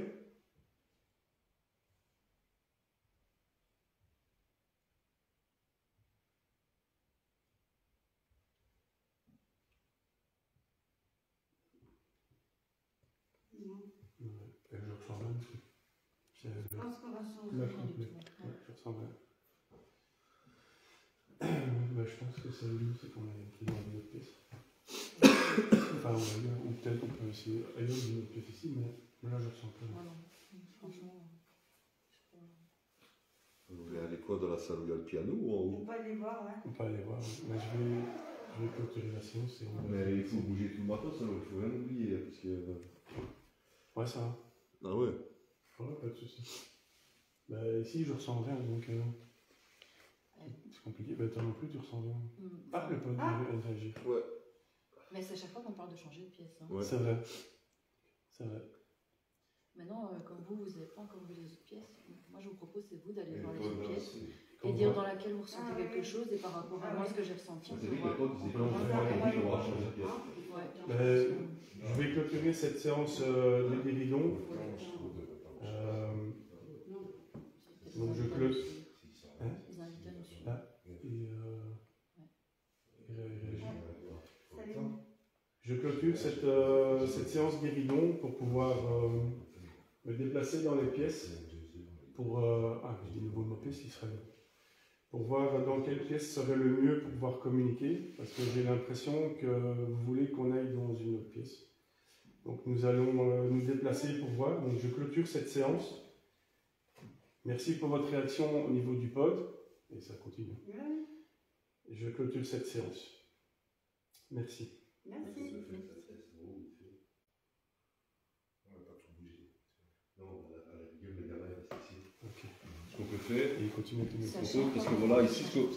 Non. Je ressens rien. Je pense qu'on va changer. Là, complet. Ouais, je ressens rien. Je pense que c'est lui, c'est qu'on est pris dans une autre pièce. Enfin, ou peut-être on peut essayer ailleurs d'une autre pièce ici, mais là je ressens pas. Voilà. Franchement, Vous voulez aller quoi, dans la salle où il y a le piano ou en On haut? peut aller voir, ouais. On peut aller voir, mais je vais clôturer la séance et on va... Mais il faut bouger tout le matos, alors il faut rien oublier, parce que... Ouais, ça va. Ah ouais. Ouais, pas de soucis. Ici, je ressens rien, donc... c'est compliqué. Toi non plus, tu ressens rien. Ah, le pod réagir. Ouais. Mais c'est à chaque fois qu'on parle de changer de pièce. Hein. Ouais. C'est vrai. C'est vrai. Maintenant, comme vous n'avez pas encore vu les autres pièces, moi je vous propose, c'est vous d'aller Et voir le les pod, autres là, pièces c'est- et dire dans laquelle vous ressentez quelque chose et par rapport à moi ce que j'ai ressenti. C'est vrai que le pod, ils étaient on va changer de pièce. Je vais clôturer cette séance de guéridon. Donc je clôture. Les invités à nous suivre. Je clôture cette séance guéridon pour pouvoir me déplacer dans les pièces pour je dis nouveau mot pièce, il serait bien. Pour voir dans quelle pièce serait le mieux pour pouvoir communiquer, parce que j'ai l'impression que vous voulez qu'on aille dans une autre pièce. Donc nous allons nous déplacer pour voir. Donc je clôture cette séance. Merci pour votre réaction au niveau du pod. Et ça continue. Je clôture cette séance. Merci. Merci. Ok. Ce qu'on peut faire, Et il continue à tenir. parce que voilà, ici, ce qu'on peut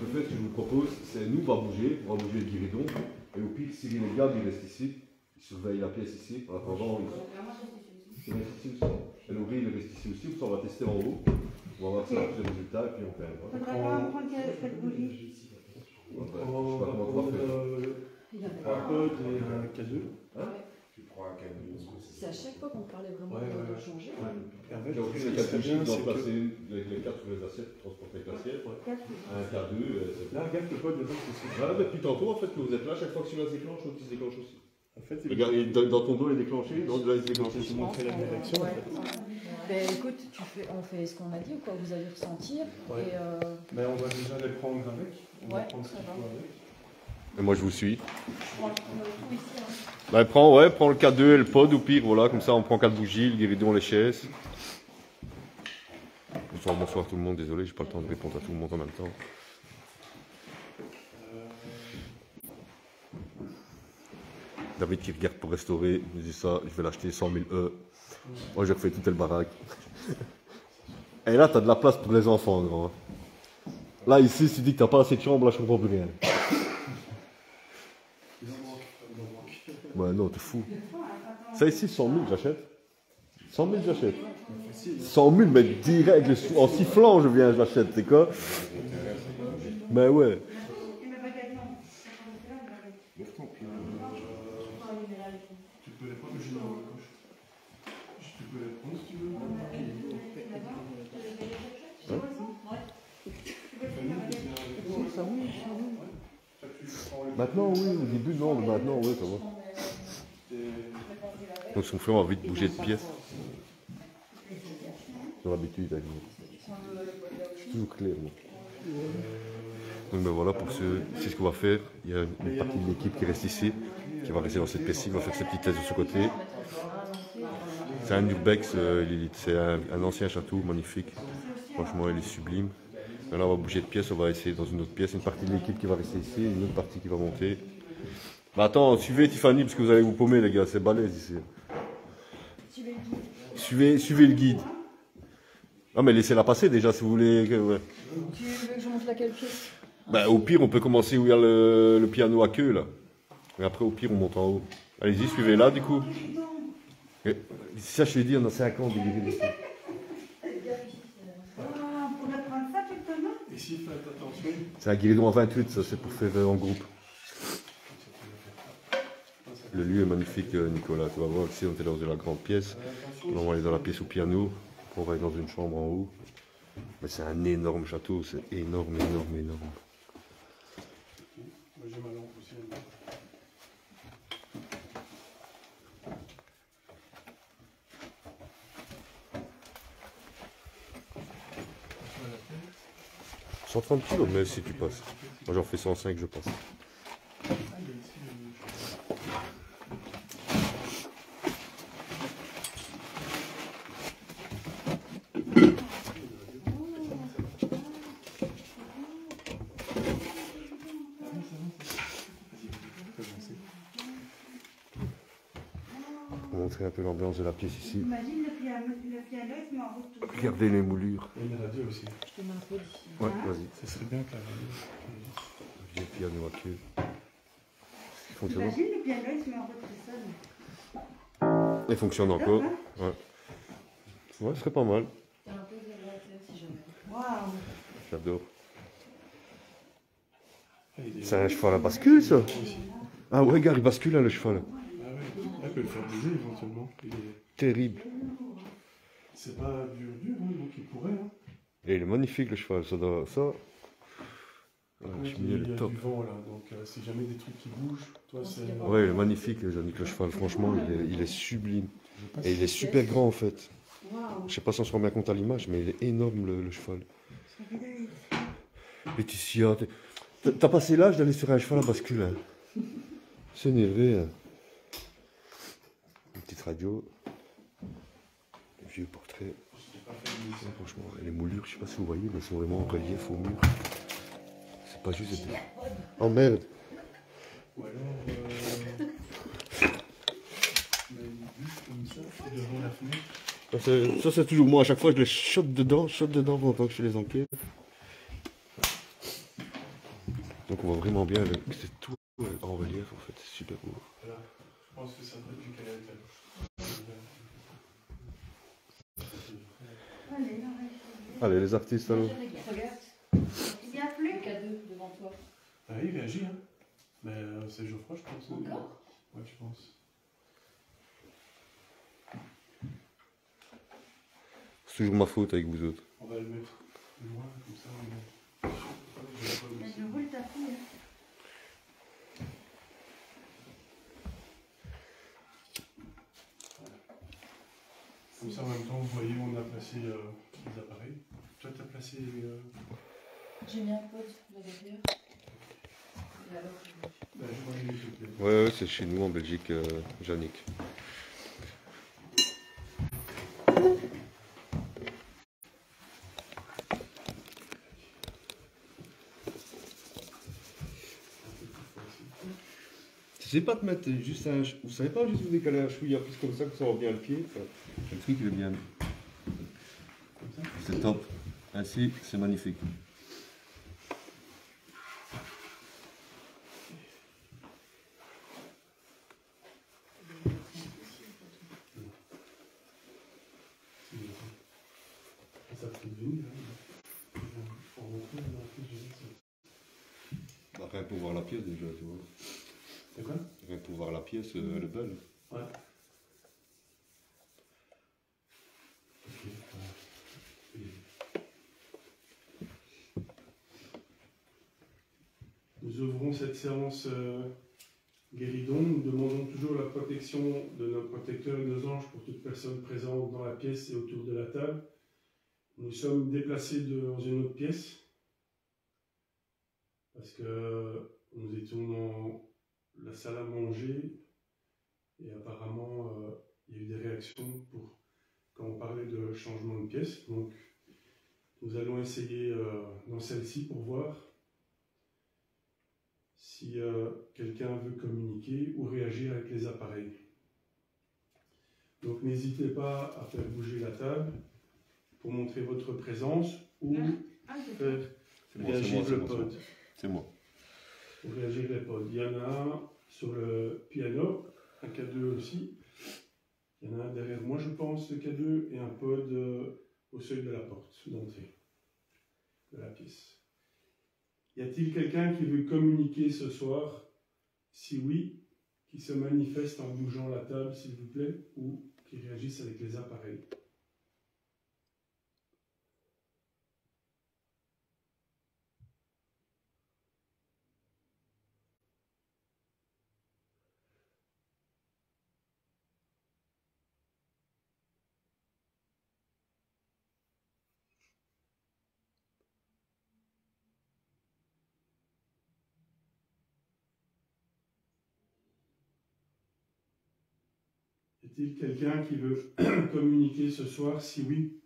faire, ce que je vous propose, c'est nous, on va bouger le guéridon, et au pire, Cyril et Gab, ils restent ici, ils surveillent la pièce ici, en attendant, ils restent ici aussi. Et Laurie, il reste ici aussi, on va tester en haut, on va voir si on a plus de résultats, et puis on fait. Faudrait pas prendre cette bougie. Je sais pas comment on va faire. Un pod et un K2. Tu prends un camion. C'est à chaque fois qu'on parlait vraiment Ouais, de ouais. changer. Hervé, J'ai aucune ce qui les serait 4 bien, bougies, c'est d'en que... placer les 4 sur les assiettes, transporter avec l'assiette. Un K2, c'est Là, regarde le pod dedans, c'est ça. voilà, depuis tantôt, en fait, que vous êtes là, chaque fois que celui-là se déclenche, l'autre il se déclenche aussi. En fait, Regarde, dans ton dos, il est déclenché, dans là, il se déclenche aussi. montrer la direction. En fait. Ben écoute, on fait ce qu'on a dit ou quoi, vous allez ressentir. Ouais. Et Mais on va déjà les prendre avec. On va Ouais, prendre ce ça qu'il va. faut avec. Et moi je vous suis. on le trouve ici. Hein. Bah, prends le K2 et le pod au pire, voilà, comme ça on prend 4 bougies, le guéridon, les chaises. Bonsoir tout le monde, désolé, j'ai pas le temps de répondre à tout le monde en même temps. David qui regarde pour restaurer, il me dit ça, je vais l'acheter 100 000 E. Moi j'ai refait toute le baraque. Et là t'as de la place pour les enfants, grand. Là ici, si tu dis que t'as pas assez de chambre, là je comprends plus rien. Ouais, non, t'es fou. Ça ici, 100 000, j'achète. 100 000, j'achète. 100 000, mais direct, en sifflant, je viens, j'achète, c'est quoi? Mais ouais. Tu peux les prendre, je dans la gauche. Tu peux les prendre si tu veux. Maintenant, oui, au début, non, mais maintenant, oui, ça va. Donc, ce qu'on fait, on va vite bouger de pièce. J'ai l'habitude avec moi. Je suis toujours clair, moi. Donc, ben voilà, pour c'est ce qu'on va faire. Il y a une partie de l'équipe qui reste ici, qui va rester dans cette pièce-ci, qui va faire ses petites tests de ce côté. C'est un Urbex, c'est un ancien château magnifique. Franchement, il est sublime. Là, on va bouger de pièce, on va essayer dans une autre pièce. Une partie de l'équipe qui va rester ici, une autre partie qui va monter. Bah attends, suivez Tiffany parce que vous allez vous paumer, les gars, c'est balèze ici. Suivez le guide. Ah, mais laissez-la passer déjà si vous voulez. Ouais. Tu veux que je monte laquelle pièce? Bah, au pire, on peut commencer où il y a le piano à queue là. Et après, au pire, on monte en haut. Allez-y, suivez là du coup. Et, ça, je te l'ai dit, on a 50 de guérir ici. Ici, faites attention. C'est un guéridon à 28, ça, c'est pour faire en groupe. Le lieu est magnifique, Nicolas. Tu vas voir ici, on était dans la grande pièce. Là, on va aller dans la pièce au piano. On va aller dans une chambre en haut. Mais c'est un énorme château, c'est énorme. Moi, j'ai ma lampe aussi. « 130 kilos, mais si tu passes. Moi, j'en fais 105, je passe. Pour montrer un peu l'ambiance de la pièce ici. Imagine le piano, il se met en route tout seul. Regardez les moulures. Il y a une radio aussi. Je te mets un peu d'ici. Ouais, vas-y. Ça serait bien que la radio. Vieux piano à queue. Il fonctionne. Imagine le piano, il se met en route tout seul. Il fonctionne encore. Ouais. Ouais, ce serait pas mal. T'as un peu de la si jamais. Waouh! J'adore. Ah, il est- C'est un cheval à bascule, ça. Ah ouais, regarde, il bascule là, le cheval. Ah ouais, elle peut le faire bouger éventuellement. Il est... Terrible. C'est pas dur, hein, donc il pourrait. Hein. Et il est magnifique, le cheval. Ça doit. Ça. Ouais, Ouais, je il y a le top. du vent là, donc si jamais des trucs qui bougent, toi c'est. Ouais, il est magnifique, Yannick, le cheval. Franchement, il est sublime. Et il est super grand en fait. Waouh! Je sais pas si on se rend bien compte à l'image, mais il est énorme le cheval. Laetitia, t'as passé l'âge d'aller sur un cheval à bascule. Hein. C'est énervé. Hein. Une petite radio. Un vieux portrait. Ouais, franchement, les moulures, je sais pas si vous voyez, mais elles sont vraiment en relief au mur. C'est pas juste. Oh merde! Ou alors. Comme ça, devant la fenêtre. Ça c'est toujours moi, à chaque fois je les chope dedans pendant que je fais les enquêtes. Donc on voit vraiment bien, c'est tout en relief en fait, c'est super beau. Voilà. Je pense que ça doit être du canal. Allez les artistes alors. Regarde, Il n'y a plus? le K2 devant toi. Ah, il réagit, hein. Mais c'est Geoffroy, je pense. Encore? Ouais, je pense. C'est toujours ma faute avec vous autres. On va le mettre plus loin, comme ça. Je roule ta fille. Comme ça, en même temps, vous voyez où on a placé les appareils. Toi, tu as placé les... J'ai mis un pod là derrière. Et alors, je vois les s'il te plaît. Ouais, c'est chez nous en Belgique, Jannick. Tu sais pas te mettre juste un... Vous savez pas juste vous décaler un chouïa plus comme ça que ça rend bien le pied. Le truc il est bien. Comme ça. C'est top. Ainsi, c'est magnifique. Ça fait devenu, hein. On retrouve dans la fiche de gestion. Bah, rien pour voir la pièce déjà, tu vois. C'est quoi? Rien pour voir la pièce, elle est belle. Ouais. Ok. Nous ouvrons cette séance guéridon. Nous demandons toujours la protection de nos protecteurs et de nos anges pour toute personne présente dans la pièce et autour de la table. Nous sommes déplacés dans une autre pièce parce que nous étions dans la salle à manger et apparemment il y a eu des réactions quand on parlait de changement de pièce. Donc nous allons essayer dans celle-ci pour voir si quelqu'un veut communiquer ou réagir avec les appareils. Donc n'hésitez pas à faire bouger la table pour montrer votre présence ou faire réagir le pod. C'est moi. Pour réagir les pods. Il y en a un sur le piano, un K2 aussi. Il y en a un derrière moi, je pense, le K2, et un pod au seuil de la porte d'entrée de la pièce. Y a-t-il quelqu'un qui veut communiquer ce soir? Si oui, qui se manifeste en bougeant la table, s'il vous plaît, ou qui réagisse avec les appareils. Y a-t-il quelqu'un qui veut communiquer ce soir? Si oui,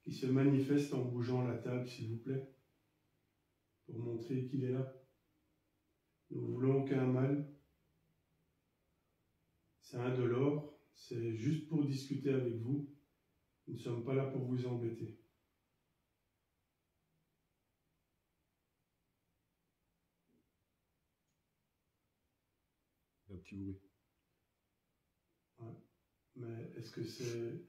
qui se manifeste en bougeant la table, s'il vous plaît, pour montrer qu'il est là. Nous ne voulons aucun mal. C'est indolore, c'est juste pour discuter avec vous. Nous ne sommes pas là pour vous embêter. Un petit bruit. Ouais. Mais est-ce que c'est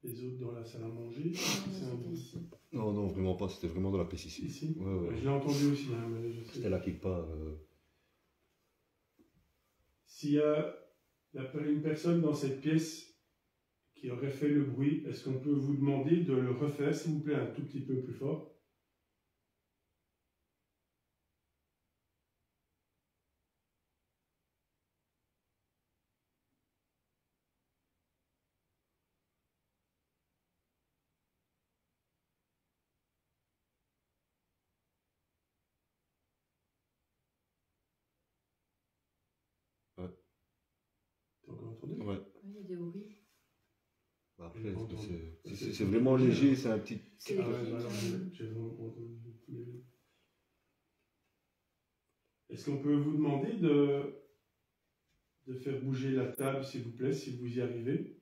les autres dans la salle à manger? C'est un bruit ici. Non, non, vraiment pas. C'était vraiment dans la pièce ici. Ici? Ouais, ouais. Je l'ai entendu aussi, hein, mais je sais. C'était là quelque part. S'il y a une personne dans cette pièce qui aurait fait le bruit, est-ce qu'on peut vous demander de le refaire, s'il vous plaît, un tout petit peu plus fort? Ouais. T'as encore entendu? Ouais. il y a des bruits. Bah, J'ai après, pas entendu. c'est vraiment léger, c'est un petit. C'est Ah ouais, les bah alors, bruits. j'ai vraiment pas entendu tous les deux. Est-ce qu'on peut vous demander de faire bouger la table, s'il vous plaît, si vous y arrivez?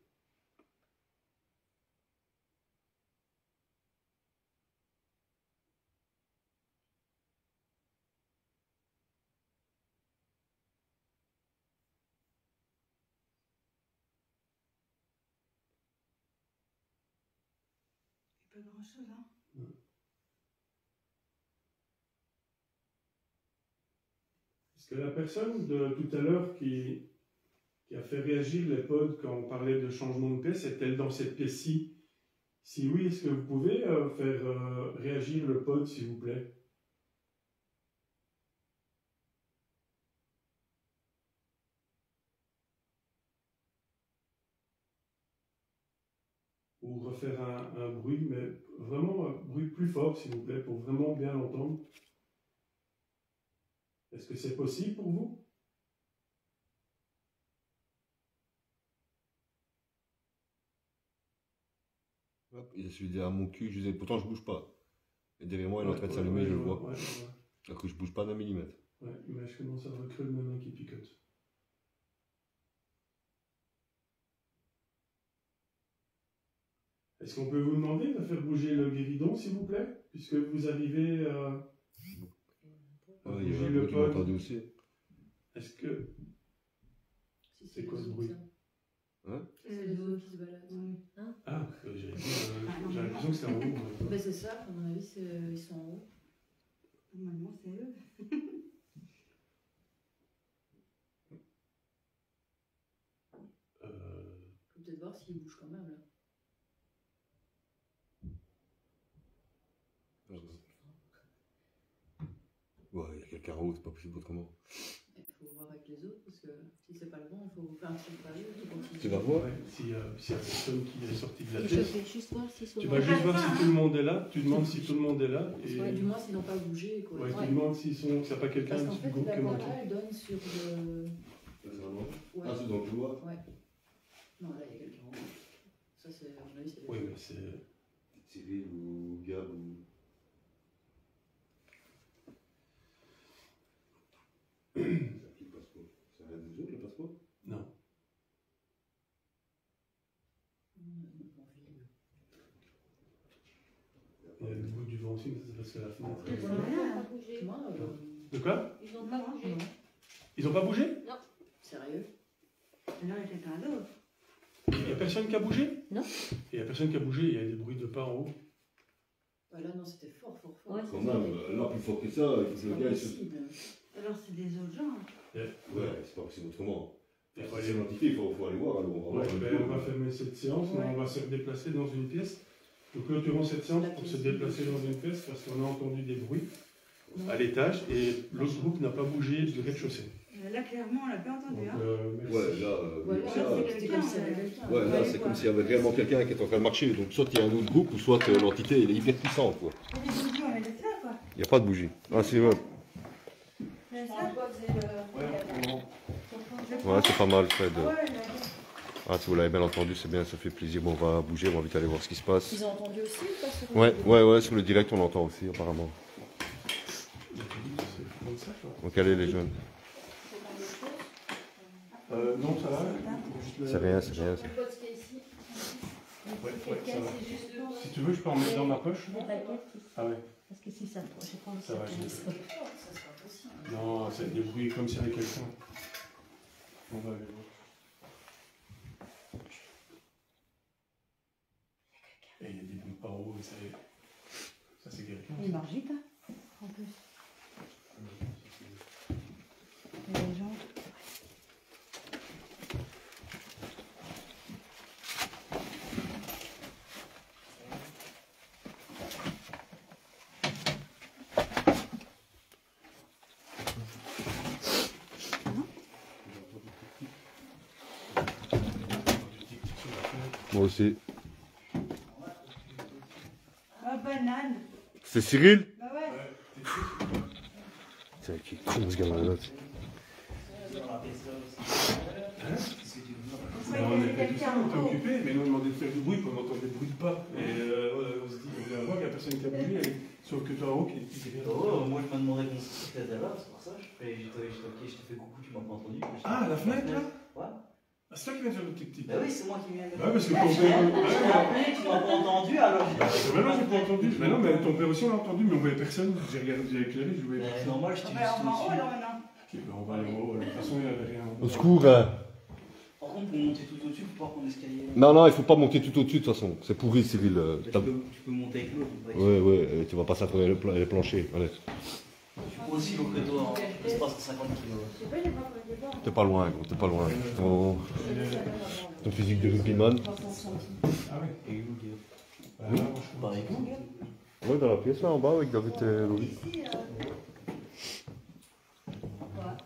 Pas grand-chose, hein. Est-ce que la personne de tout à l'heure qui a fait réagir les pods quand on parlait de changement de pièce, est-elle dans cette pièce-ci? Si oui, est-ce que vous pouvez faire réagir le pod, s'il vous plaît? ou refaire un bruit, mais vraiment un bruit plus fort, s'il vous plaît, pour vraiment bien l'entendre. Est-ce que c'est possible pour vous? Hop, il a celui à mon cul, je disais, pourtant je bouge pas. Et derrière moi, il est en train de s'allumer, je le vois. Alors que je bouge pas d'un millimètre. Ouais, mais je commence à recréer ma main qui picote. Est-ce qu'on peut vous demander de faire bouger le guéridon, s'il vous plaît? Puisque vous arrivez à Il y a bouger un le bruit que pod. j'ai entendu aussi. Est-ce que... Si C'est quoi ce bruit? Hein? C'est les autres qui se baladent. Ah, j'ai l'impression que c'est en haut. moi. Ben c'est ça, à mon avis, ils sont en haut. Normalement, c'est eux. Faut peut-être voir s'ils bougent quand même là. Ouais, il y a quelqu'un en haut, c'est pas possible autrement. Il faut voir avec les autres parce que si c'est pas le bon, il faut faire un petit pari qui continue. Tu vas voir? Ouais, s'il y a personne qui est sorti de la Je pièce. vais juste voir s'ils sont Tu vas juste voir si tout le monde est là, tu demandes si tout le monde est là, et Ouais, du moins s'ils n'ont pas bougé. Quoi. ouais, Ouais. tu demandes s'il n'y a pas quelqu'un Parce qu'en du fait, groupe la qui est manqué. caméra elle donne sur le. Ouais. Ah, c'est dans le couloir? Ouais. Non, là il y a quelqu'un en haut. Ça, c'est, à mon avis, c'est. Oui, mais c'est... Cyril ou Gab ou... C'est à qui le passeport? C'est à des autres le passeport? Non. Il y a le bout du vent aussi, mais c'est parce que la fenêtre... Ils n'ont pas bougé. Moi, De quoi? Ils n'ont pas bougé. non. Ils n'ont pas bougé? Sérieux? Alors, il y a quelqu'un d'autre. Il n'y a personne qui a bougé? Non. Il n'y a personne qui a bougé, il y a des bruits de pas en haut. Bah là, non, c'était fort, fort, fort. Ouais, Quand même, là, plus fort que ça, il faut que C'est le pas gars... il se- possible. Alors, c'est des autres gens. Ouais, c'est pas possible autrement. Il faut C'est aller... l'identité, il faut aller voir alors. Ouais, ben, on va fermer cette séance, mais on va se déplacer dans une pièce. Nous clôturons cette séance pour se déplacer dans une pièce parce qu'on a entendu des bruits à l'étage et l'autre groupe n'a pas bougé du rez-de-chaussée. Là, clairement, on l'a pas entendu. Donc, Hein. merci. Ouais, là, Ouais, ça, là, c'est c'était comme s'il y avait quelqu'un. ouais, là, c'est comme s'il y avait réellement quelqu'un qui est en train de marcher. Donc, soit il y a un autre groupe, ou soit l'entité elle est hyper puissante, quoi. Les bougies, on les laisse là, quoi. Il n'y a pas de bougie. Ah, c'est ouais. On laisse On là. doit faisait le. Ouais, c'est pas mal, Fred. Ouais, là. Ah, si vous l'avez bien entendu, c'est bien, ça fait plaisir. Bon, on va bouger, on va vite aller voir ce qui se passe. Ils ont entendu aussi ou pas sur le Ouais, sur le direct, on l'entend aussi, apparemment. C'est comme ça, quoi. Donc, allez, les jeunes. Non, ça va. C'est rien, c'est rien. Le pote qui est ici. Ouais, ça va. C'est juste Si tu veux, je peux en mettre dans ma poche. T'inquiète, Ah ouais. parce que si ça, je pense Ça va, que je ça. Ça sera possible. Non, c'est des bruits comme s'il y avait quelqu'un. On va aller voir. Et il y a des bruits par haut, et ça c'est quelqu'un. Il marche vite, hein, en plus. Et les gens. Moi aussi. Ah, banane. C'est Cyril? Bah ouais. C'est qui est con ce gamin-là. On était tout ça, on était occupés, mais nous on demandait de faire du bruit, puis on entendait des bruits de pas. Et on se dit, on vient voir qu'il n'y a personne qui a bougé, sauf que toi en haut qui est derrière. Oh, moi je me demandais qu'on s'était là, c'est pour ça. Je te fais coucou, tu m'as pas entendu. Ah, la fenêtre là? Ouais. Ah, c'est toi qui viens de faire le tic-tic. Bah oui, c'est moi qui viens de. Ouais, parce que ton Je t'ai père. appelé, tu m'as pas entendu alors. Mais non, j'ai pas entendu. Mais non, mais ton père aussi on l'a entendu, mais on voyait personne. J'ai regardé, j'ai éclairé, je voyais C'est personne. normal, je t'ai On va en haut, juste. alors, maintenant. Ok, ben on va aller en haut. De toute façon, il n'y avait rien. Au secours, hein. Par contre, pour monter tout au-dessus, faut pas prendre l'escalier. Non, il faut pas monter tout au-dessus de toute façon. C'est pourri, Cyril. Tu peux monter avec l'autre. Ouais, tu vas pas s'attraper les planchers. Allez. Je suis aussi lourd que toi, hein. C'est pas 150 kilos. Je sais pas, il est pas pour le départ. T'es pas loin, gros, t'es pas loin. Ton physique de rugbyman. Ah ouais. Et où, Guillaume? Oui. Pareil. Ouais, dans la pièce là en bas avec David et Louis.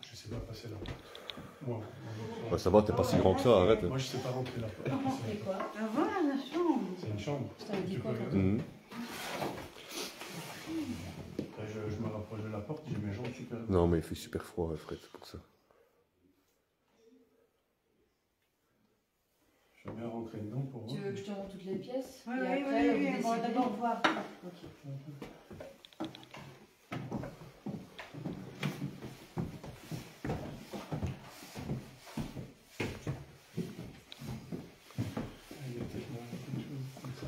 Je sais pas passer là. Moi. Bah, ça va, t'es pas si grand que ça, arrête. Moi, je sais pas rentrer là. C'est quoi? Ah, voilà la chambre. C'est une chambre. Je t'avais dit Tu quoi peux quand regarder. Mhm. Après, je me rapproche de la porte, j'ai mes jambes super. Non, mais il fait super froid, Fred, c'est pour ça. Je vais bien rentrer dedans pour Tu voir. veux que je te montre toutes les pièces? Oui, Et oui, après, oui, vous on va décidez. d'abord voir. Ok. Il y a peut-être quelque chose comme ça.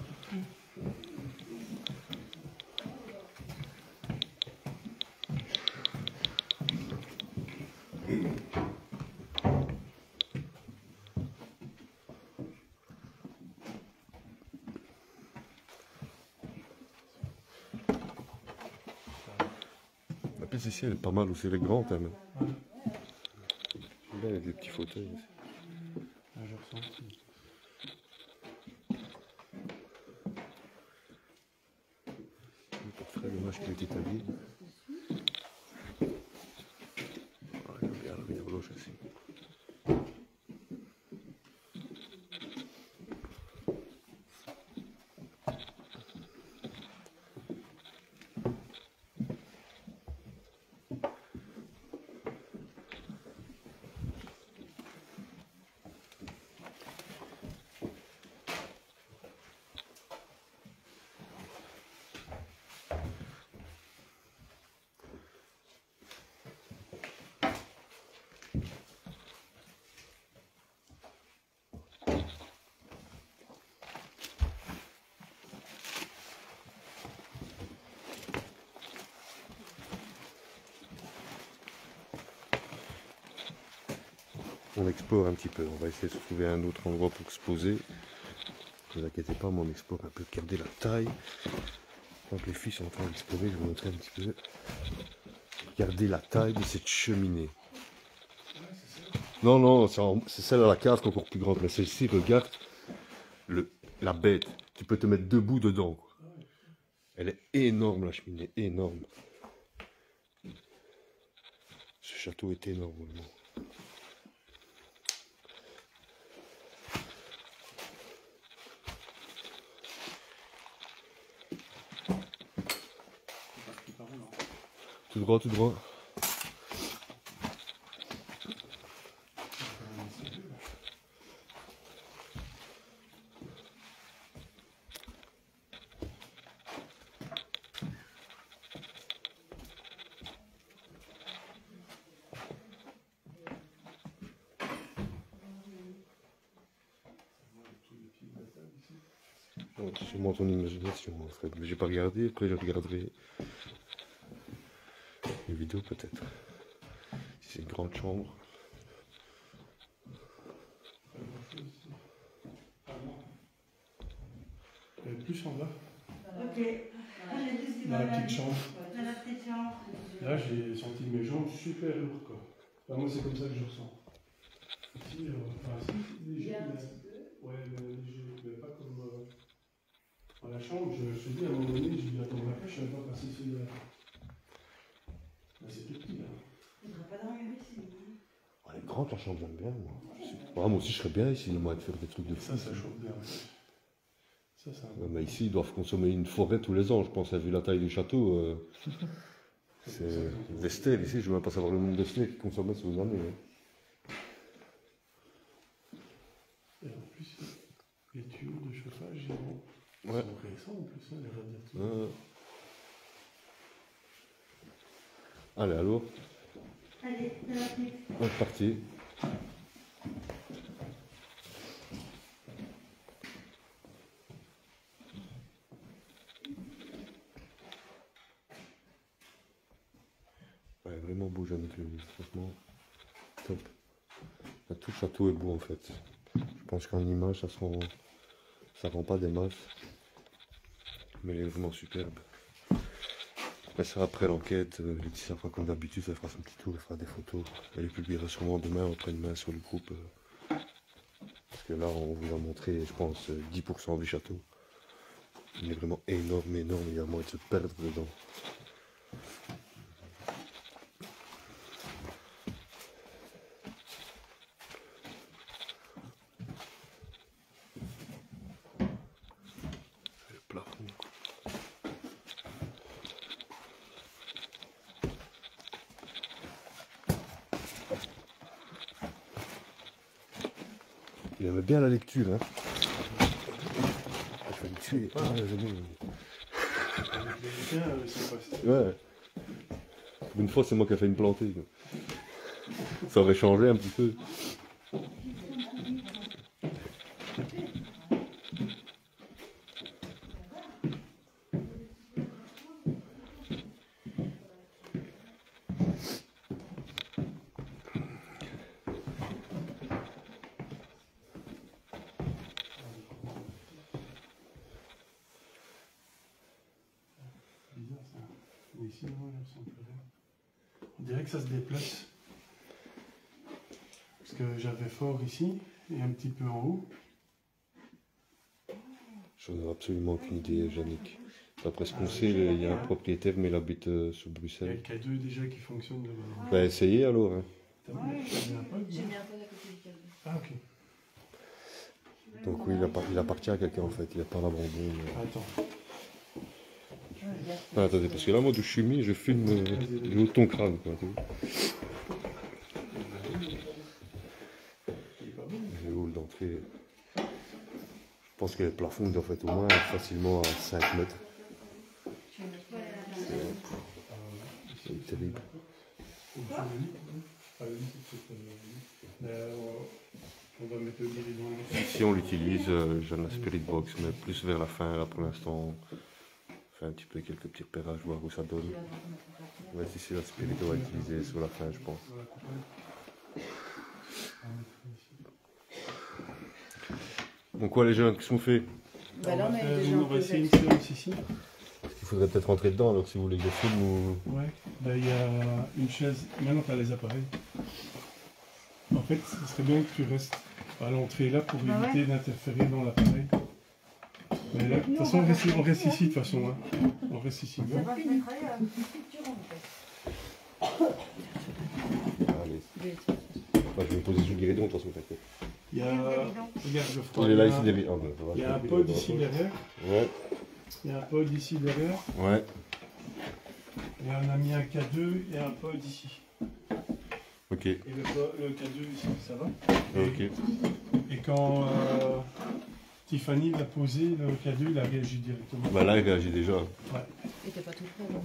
La pièce ici, elle est pas mal aussi, elle est grande, hein, même. Là, il y a des petits fauteuils aussi. Ah, je ressens. Pour Fred, dommage qu'il était habillé. Ah, il a bien la meilleure loge aussi. On explore un petit peu, on va essayer de trouver un autre endroit pour se poser. Ne vous inquiétez pas, mais on explore un peu, regardez la taille. Donc les filles sont en train d'explorer, je vais vous montrer un petit peu. Regardez la taille de cette cheminée. Non, non, c'est celle à la cave qui est encore plus grande, mais celle-ci, regarde la bête. Tu peux te mettre debout dedans, quoi. Elle est énorme, la cheminée, énorme. Ce château est énorme, vraiment. Tout droit, tout droit. Oh, c'est sûrement ton imagination, en fait. Mais j'ai pas regardé, après je regarderai une vidéo peut-être. C'est une grande chambre. Plus en bas, Ok. Allez, juste dans la petite chambre. Dans la petite chambre. Là, j'ai senti mes jambes super lourdes, quoi. Enfin, moi, c'est comme ça que je ressens. Ici, enfin, si, léger, mais... Ouais, mais léger, mais pas comme... Dans la chambre, je me suis dit, à un moment donné, j'ai dit, attends, après, je ne savais pas passer celui-là. Mais c'est tout petit, là. Il ne devrait pas dormir ici. Elle est grande la chambre, j'aime bien, moi. Ouais, moi aussi je serais bien ici, moi, de faire des trucs de fou. Ça chauffe bien. Ça. Ouais, mais ici, ils doivent consommer une forêt tous les ans, je pense, vu la taille du château. C'est d'Estelle, ici, je ne veux même pas savoir le nombre d'Estelle qu'ils consommaient sur les années. Hein. Et en plus, les tuyaux de chauffage, ils sont Ouais. récents en plus, hein, les radiateurs. Allez, alors, Allez, dans la petite. on est parti. Ouais, vraiment beau, j'aime plus, franchement, top. Tout le château est beau en fait. Je pense qu'en image, ça rend pas des masses. Mais il est vraiment superbe. Mais ça, après l'enquête, Laetitia fera comme d'habitude, elle fera son petit tour, elle fera des photos. Elle les publiera sûrement demain ou après-demain sur le groupe. Parce que là, on vous a montré, je pense, 10% du château. Il est vraiment énorme, énorme, il y a moyen de se perdre dedans. plafond. Il aimait bien la lecture, hein. Je vais le tuer. Ah, Avec les bouquins, c'est pas... Ouais. Une fois, c'est moi qui ai fait une plantée. Quoi. Ça aurait changé un petit peu. Bizarre ça. Mais ici, non, il ressemble plus rien. On dirait que ça se déplace. Parce que j'avais fort ici et un petit peu en haut. Je n'ai absolument aucune idée, Yannick. D'après ce qu'on sait, il y a un propriétaire, mais il habite sur Il y a Bruxelles. le K2 déjà qui fonctionne là-bas. Bah, essayez alors. Hein. T'as mis un pod, J'ai non? mis un peu à côté du câble. Ah, ok. Donc oui, il appartient à quelqu'un en fait, il n'a pas l'abandon. Attends. Ah, attendez, parce que là, moi, d'où je suis mis, je filme le haut de ton crâne. Quoi, tu vois. Il est pas bon. Le hall d'entrée. Je pense que le plafond doit être au moins facilement à 5 mètres. C'est terrible. On va mettre le guéridon. Ici, on l'utilise, j'ai la Spirit Box, mais plus vers la fin. Là, pour l'instant, on fait un petit peu quelques petits repérages, voir où ça donne. Ouais, si la Spirit, on va utiliser sur la fin, je pense. Donc, quoi, les jeunes, qu'est-ce qu'on fait? Bah là, on a déjà un On va peu essayer une fait. séance ici. Il faudrait peut-être rentrer dedans, alors si vous voulez que je filme ou. Ouais, là il y a une chaise. Maintenant tu as les appareils. En fait, ce serait bien que tu restes à l'entrée là pour éviter d'interférer dans l'appareil. Mais là, de toute façon, on reste ici de toute façon. Hein. On reste ici. Allez. Enfin, je vais me poser sur le guéridon, de toute façon, t'inquiète. Il y a. Regarde, Geoffroy. Il est là, ici, David. Ah, Il y a un pod ici derrière. Ouais, Il y a un pod ici derrière. ouais. Et on a mis un K2 et un pod ici. Ok, Et le K2 ici, ça va. ok. Et quand Tiffany l'a posé, le K2 il a réagi directement. Bah là, il réagit déjà. Et t'es pas tout près donc.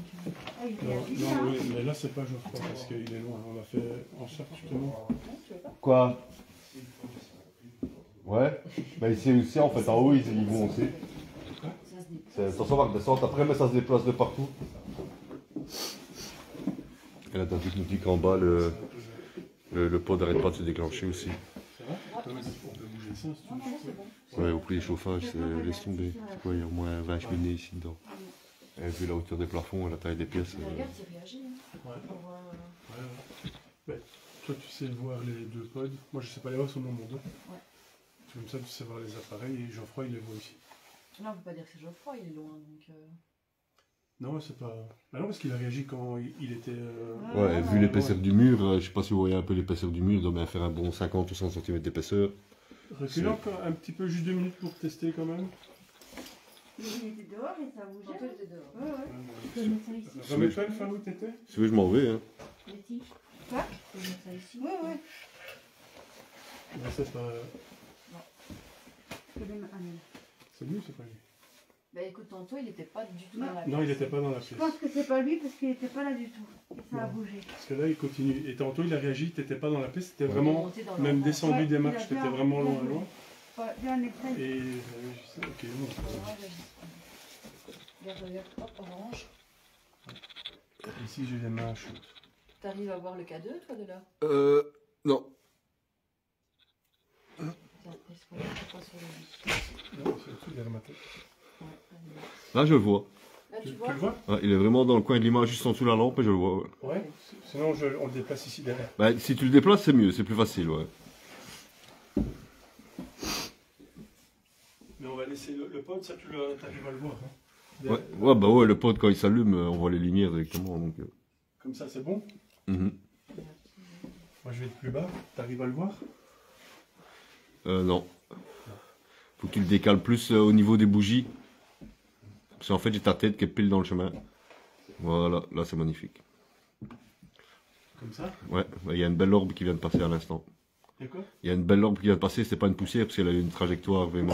Non, oui, mais là c'est pas Geoffroy parce qu'il est loin. On l'a fait en sorte justement. Quoi? Ouais. Bah ici aussi, en fait, en haut, ils vont aussi. Attention, on va redescendre après, mais ça se déplace de partout. Et là, tandis que nous dit qu'en bas, le pod n'arrête pas de se déclencher aussi. Ça va? On peut bouger ça si tu veux. Ouais, au prix des chauffages, laisse tomber. C'est quoi, il y a au moins 20 cheminées ici dedans. Et vu la hauteur des plafonds et la taille des pièces. Regarde, il réagit. Hein. Ouais. On voit, Ouais. Toi tu sais voir les deux pods. Moi je sais pas les voir sur mon dos. Ouais. Comme ça tu sais voir les appareils et Geoffroy il les voit aussi. Là, on peut pas dire que c'est Geoffroy, il est loin donc. Non, c'est pas. Bah non, parce qu'il a réagi quand il était. Ouais, vu l'épaisseur du mur, je sais pas si vous voyez un peu l'épaisseur du mur, il doit bien faire un bon 50 ou 100 cm d'épaisseur. Recule encore un petit peu, juste 2 minutes pour tester quand même. Il était dehors et ça bougeait. Tantôt, il était dehors. Ouais, ouais. Je vais mettre ça ici. Remets-toi une fois où t'étais. Si vous voulez, je m'en vais. Hein. Letty. Faut mettre ça ici. Ouais, ouais. Mais c'est pas. C'est lui ou c'est pas lui? Bah écoute, tantôt, il était pas du tout Non. dans la Non, il était pas dans la Je pièce. pense que c'est pas lui parce qu'il était pas là du tout. Et ça a Non. bougé. Parce que là, il continue. Et tantôt, il a réagi, t'étais pas dans la pièce, t'étais Ouais. vraiment. Monté dans Même l'enfant. descendu Ouais, des il a marches, t'étais bien- vraiment bien loin, joué. loin. Ouais, bien extrait. Et. Ok, non, c'est pas Ouais, grave. vas-y. Regarde, hop, orange. Ici, j'ai les mains chaudes. T'arrives à voir le K2, toi, de là? Non. Tiens, est-ce qu'on est pas sur le lit? Non, c'est le truc derrière ma tête. Ouais, allez. Là, je le vois. Là, tu Tu vois? le vois? Ouais, il est vraiment dans le coin de l'image, juste en dessous de la lampe, et je le vois. Ouais. Ouais. Sinon, on le déplace ici derrière. Bah, si tu le déplaces, c'est mieux, c'est plus facile, ouais. Mais on va laisser le pod, ça, tu arrives à le voir. Hein. Ouais, ouais, bah ouais, le pod, quand il s'allume, on voit les lumières directement, donc... Comme ça, c'est bon. Mhm. Moi, je vais être plus bas. T'arrives à le voir? Non. Faut que tu le décales plus au niveau des bougies. Parce qu'en fait, j'ai ta tête qui est pile dans le chemin. Voilà, là c'est magnifique. Comme ça? Ouais, il y a une belle orbe qui vient de passer à l'instant. Et quoi? Il y a une belle orbe qui vient de passer, c'est pas une poussière parce qu'elle a eu une trajectoire vraiment.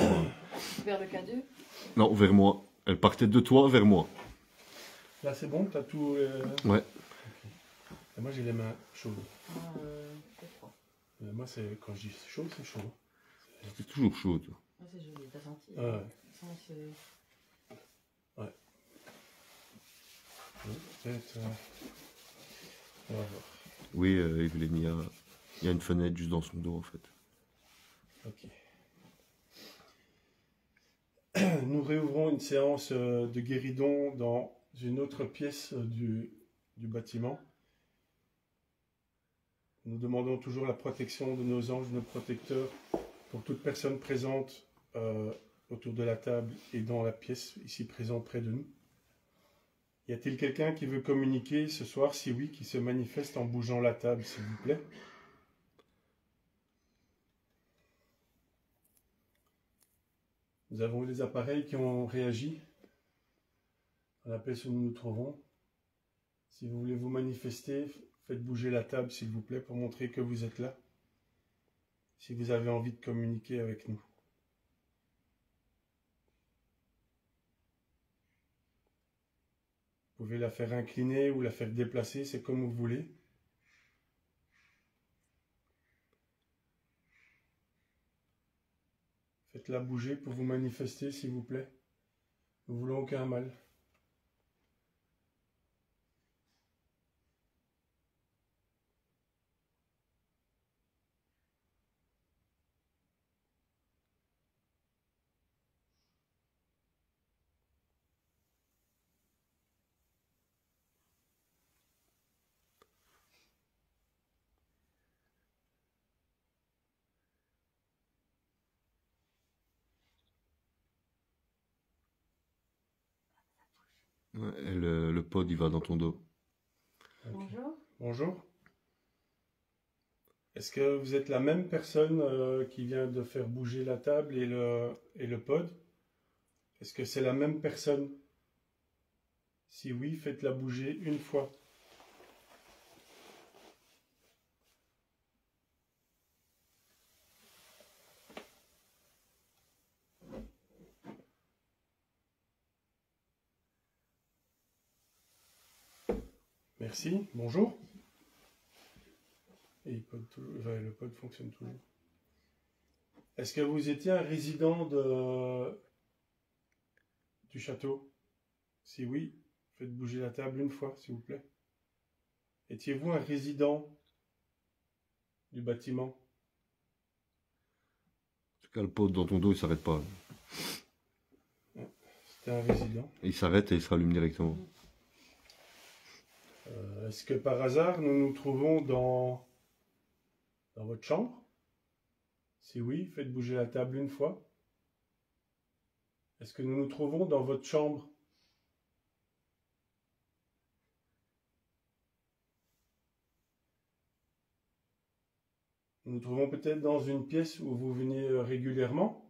Vers le K2. Non, vers moi. Elle partait de toi vers moi. Là c'est bon, t'as tout. Ouais. Et moi j'ai les mains chaudes. C'est froid. Moi c'est quand je dis chaud, c'est chaud. C'est toujours chaud, toi. Ah, c'est joli, t'as senti. Ah ouais. Ça, c'est- Peut-être. On va voir. Oui, Evelyne, il y a une fenêtre juste dans son dos en fait. Ok. Nous réouvrons une séance de guéridon dans une autre pièce du bâtiment. Nous demandons toujours la protection de nos anges, nos protecteurs, pour toute personne présente autour de la table et dans la pièce ici présente près de nous. Y a-t-il quelqu'un qui veut communiquer ce soir? Si oui, qui se manifeste en bougeant la table, s'il vous plaît. Nous avons eu des appareils qui ont réagi à la pièce où nous nous trouvons. Si vous voulez vous manifester, faites bouger la table, s'il vous plaît, pour montrer que vous êtes là. Si vous avez envie de communiquer avec nous. Vous pouvez la faire incliner ou la faire déplacer, c'est comme vous voulez. Faites-la bouger pour vous manifester, s'il vous plaît. Nous ne voulons aucun mal. Ouais, et le pod, il va dans ton dos. Ok. Bonjour. Bonjour. Est-ce que vous êtes la même personne qui vient de faire bouger la table et le pod? Est-ce que c'est la même personne? Si oui, faites-la bouger une fois. Merci. Bonjour. Et le pod fonctionne toujours. Est-ce que vous étiez un résident du château? Si oui, faites bouger la table une fois, s'il vous plaît. Étiez-vous un résident du bâtiment? En tout cas, le pod dans ton dos, il s'arrête pas. C'était un résident. Il s'arrête et il se rallume directement. Est-ce que par hasard, nous nous trouvons dans votre chambre? Si oui, faites bouger la table une fois. Est-ce que nous nous trouvons dans votre chambre? Nous nous trouvons peut-être dans une pièce où vous venez régulièrement?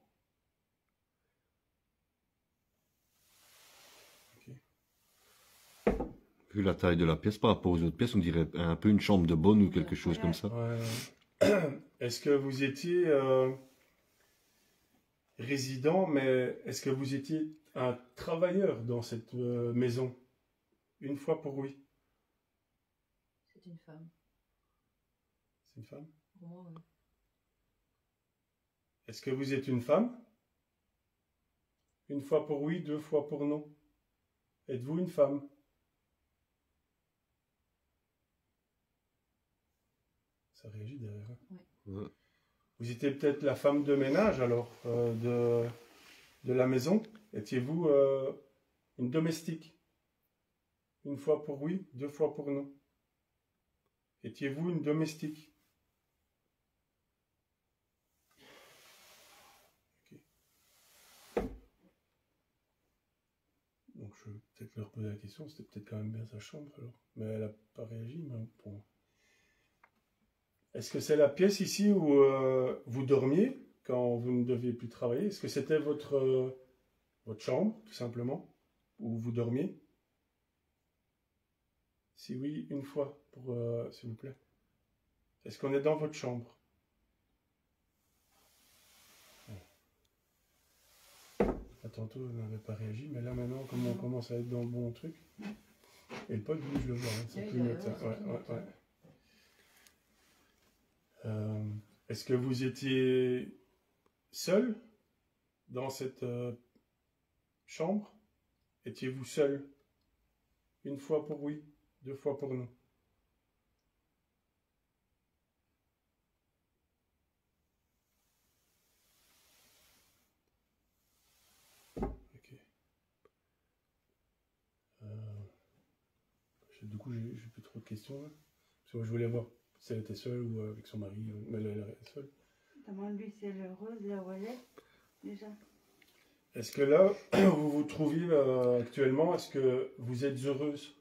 Vu la taille de la pièce par rapport aux autres pièces, on dirait un peu une chambre de bonne ou quelque chose comme ça. Ouais. Est-ce que vous étiez résident, mais est-ce que vous étiez un travailleur dans cette maison? Une fois pour oui. C'est une femme. C'est une femme? Pour moi, oui. Est-ce que vous êtes une femme? Une fois pour oui, deux fois pour non. Êtes-vous une femme? Ça réagit derrière. Hein? Ouais. Vous étiez peut-être la femme de ménage alors de la maison. Étiez-vous une domestique? Une fois pour oui, deux fois pour non. Étiez-vous une domestique? Ok. Donc je vais peut-être leur poser la question. C'était peut-être quand même bien sa chambre alors. Mais elle n'a pas réagi. Mais bon. Est-ce que c'est la pièce ici où vous dormiez quand vous ne deviez plus travailler? Est-ce que c'était votre chambre, tout simplement? où vous dormiez? Si oui, une fois, pour s'il vous plaît. Est-ce qu'on est dans votre chambre? Tantôt, on n'avait pas réagi, mais là maintenant, comme on commence à être dans le bon truc, et le pod, lui, je le vois, hein, ça clignote. Est-ce que vous étiez seul dans cette chambre? Étiez-vous seul? Une fois pour oui, 2 fois pour non. Ok. Du coup, j'ai plus trop de questions là. Parce que moi, je voulais voir si elle était seule ou avec son mari, mais elle est seule. Demande-lui si elle est heureuse là où elle est, déjà. Est-ce que là, vous vous trouvez actuellement, est-ce que vous êtes heureuse?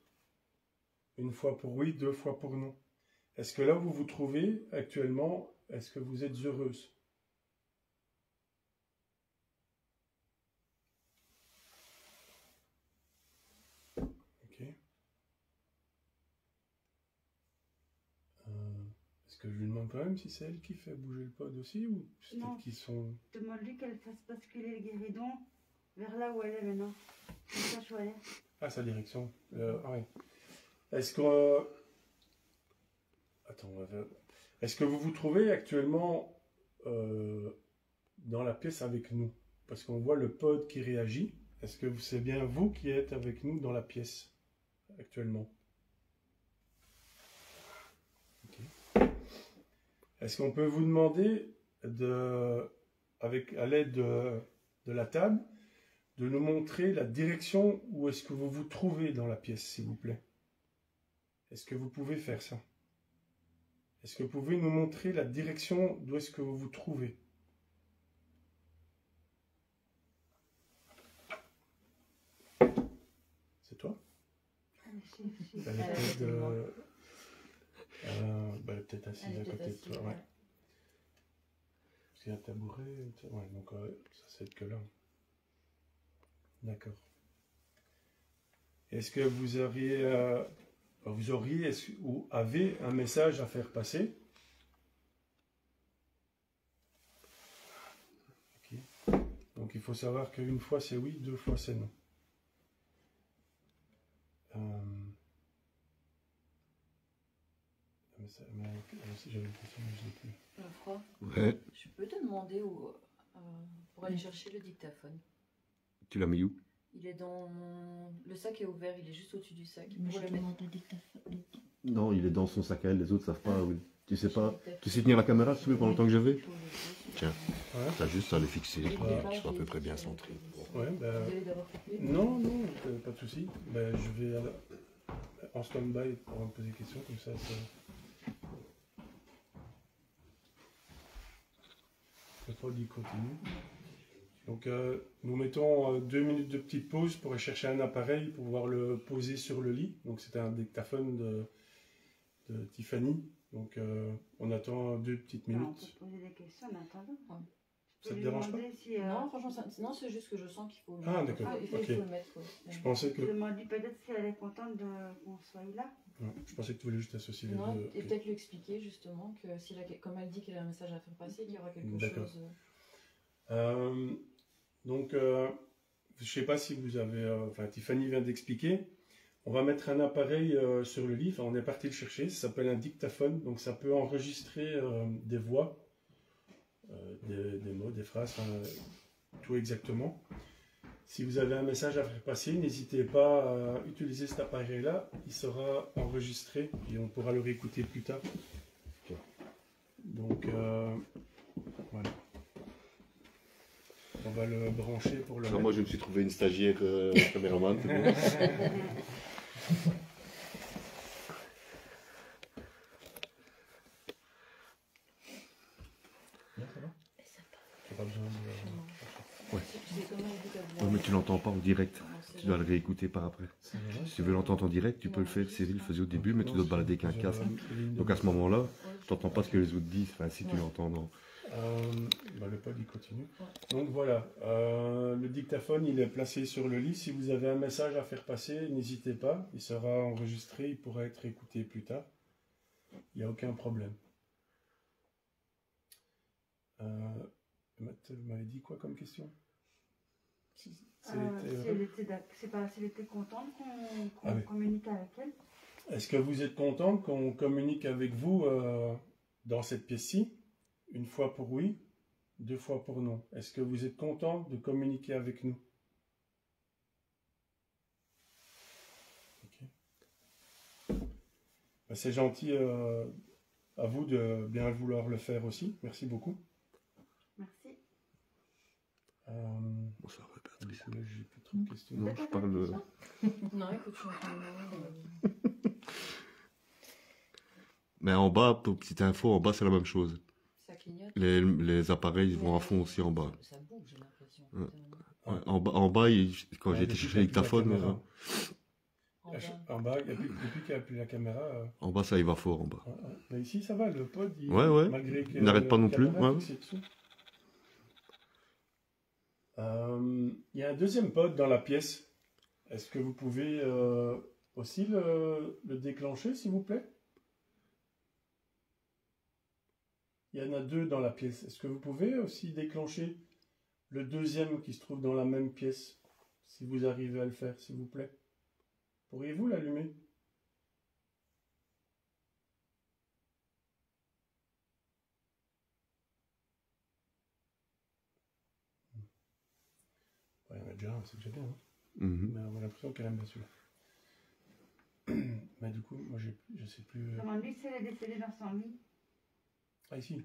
Une fois pour oui, 2 fois pour non. Est-ce que là, vous vous trouvez actuellement, est-ce que vous êtes heureuse? Ok. Est-ce que je lui demande quand même si c'est elle qui fait bouger le pod aussi ou c'est Non. peut-être qu'ils sont... Demande-lui qu'elle fasse basculer le guéridon vers là où elle est maintenant. Comme ça, je vois. Ah, sa direction. Ah oui. Est-ce que... Attends, on va faire... Est-ce que vous vous trouvez actuellement dans la pièce avec nous? Parce qu'on voit le pod qui réagit. Est-ce que c'est bien vous qui êtes avec nous dans la pièce actuellement? Ok. Est-ce qu'on peut vous demander, à l'aide de la table, de nous montrer la direction où est-ce que vous vous trouvez dans la pièce, s'il vous plaît? Est-ce que vous pouvez faire ça? Est-ce que vous pouvez nous montrer la direction d'où est-ce que vous vous trouvez? C'est toi? Elle est peut-être assise à côté de toi. Ouais. Parce qu'il y a un tabouret. Ouais, donc ça c'est que là. D'accord. Est-ce que vous auriez ou avez un message à faire passer? Okay. Donc il faut savoir qu'une fois c'est oui, 2 fois c'est non. Si j'avais une question, mais je l'ai plus. Froid, Ouais. je peux te demander où, pour aller chercher le dictaphone. Tu l'as mis où? Il est dans... Le sac est ouvert, il est juste au-dessus du sac. Mais Pour je le mettre. demande le dictaphone. Non, il est dans son sac à elle, les autres savent pas. Oui. Tu sais pas. Tu sais tenir la caméra, si tu veux, pendant le temps que je vais? Tiens, Ouais. t'as juste à le fixer, Et pour pas, qu'il soit à peu j'ai- près bien centré. Ouais, ben... Désolé d'avoir coupé. Non, non, pas de souci. Ben, je vais en stand-by pour me poser des questions, comme ça. Le pod il continue. Donc, nous mettons 2 minutes de petite pause pour aller chercher un appareil pour pouvoir le poser sur le lit. Donc, c'était un dictaphone de Tiffany. Donc, on attend 2 petites On minutes. peut poser des questions en attendant. Ouais. Je Ça peux te lui dérange pas? demander si, Non, franchement, non, c'est juste que je sens qu'il faut le Ah, mettre. d'accord, Il faut ok. le mettre. Ouais. Je pensais que... Demande-lui peut-être si elle est contente qu'on soit là. Ouais, je pensais que tu voulais juste associer les Non, deux. et Ok. peut-être lui expliquer justement que si comme elle dit qu'elle a un message à faire passer, qu'il y aura quelque D'accord. chose. Donc, je ne sais pas si vous avez... Enfin, Tiffany vient d'expliquer. On va mettre un appareil sur le lit. Enfin, on est parti le chercher. Ça s'appelle un dictaphone. Donc, ça peut enregistrer des voix, des mots, des phrases, tout exactement. Si vous avez un message à faire passer, n'hésitez pas à utiliser cet appareil-là. Il sera enregistré et on pourra le réécouter plus tard. Ok. Donc, voilà. On va le brancher pour le Non, mettre. moi je me suis trouvé une stagiaire caméraman, c'est bon. J'ai pas besoin de... Ouais. C'est comme elle dit qu'elle Ouais, mais tu l'entends pas en direct. Non, c'est Tu dois le genre- réécouter par après. C'est vrai, Si tu veux l'entendre en direct, tu peux le faire. Cyril le faisait au début, mais tu dois te balader qu'un casque. Donc à ce moment-là, tu n'entends pas ce que les autres disent. Enfin, si tu Ouais. l'entends dans... Le pod il continue. Donc voilà, le dictaphone il est placé sur le lit. Si vous avez un message à faire passer, n'hésitez pas. Il sera enregistré, il pourra être écouté plus tard. Il n'y a aucun problème. Vous m'avez dit quoi comme question? Si elle était contente qu'on communique avec elle. Est-ce que vous êtes contente qu'on communique avec vous dans cette pièce-ci? Une fois pour oui, 2 fois pour non. Est-ce que vous êtes content de communiquer avec nous? Okay. C'est gentil à vous de bien vouloir le faire aussi. Merci beaucoup. Merci. Bonsoir, Patrice. J'ai plus trop de questions. Non, je parle... Non, écoute, je suis en train de... Mais en bas, pour petite info, en bas c'est la même chose. Ça clignote. Les appareils vont à fond aussi en bas. Ça bouge, j'ai l'impression. Ouais, en bas quand j'ai été chercher le dictaphone... En bas, depuis qu'il n'y a plus la caméra... En bas, ça y va fort en bas. Mais ici, ça va, le pod, malgré qu'il n'arrête pas non plus. Il y a un deuxième pod dans la pièce. Est-ce que vous pouvez aussi le déclencher, s'il vous plaît? Il y en a 2 dans la pièce. Est-ce que vous pouvez aussi déclencher le deuxième qui se trouve dans la même pièce? Si vous arrivez à le faire, s'il vous plaît. Pourriez-vous l'allumer? Il y en a déjà un, c'est déjà bien. Hein. Mais on a l'impression qu'elle aime bien celui-là. Mais du coup, moi je sais plus... Demande-lui si elle est décédée dans son lit. Ah, ici.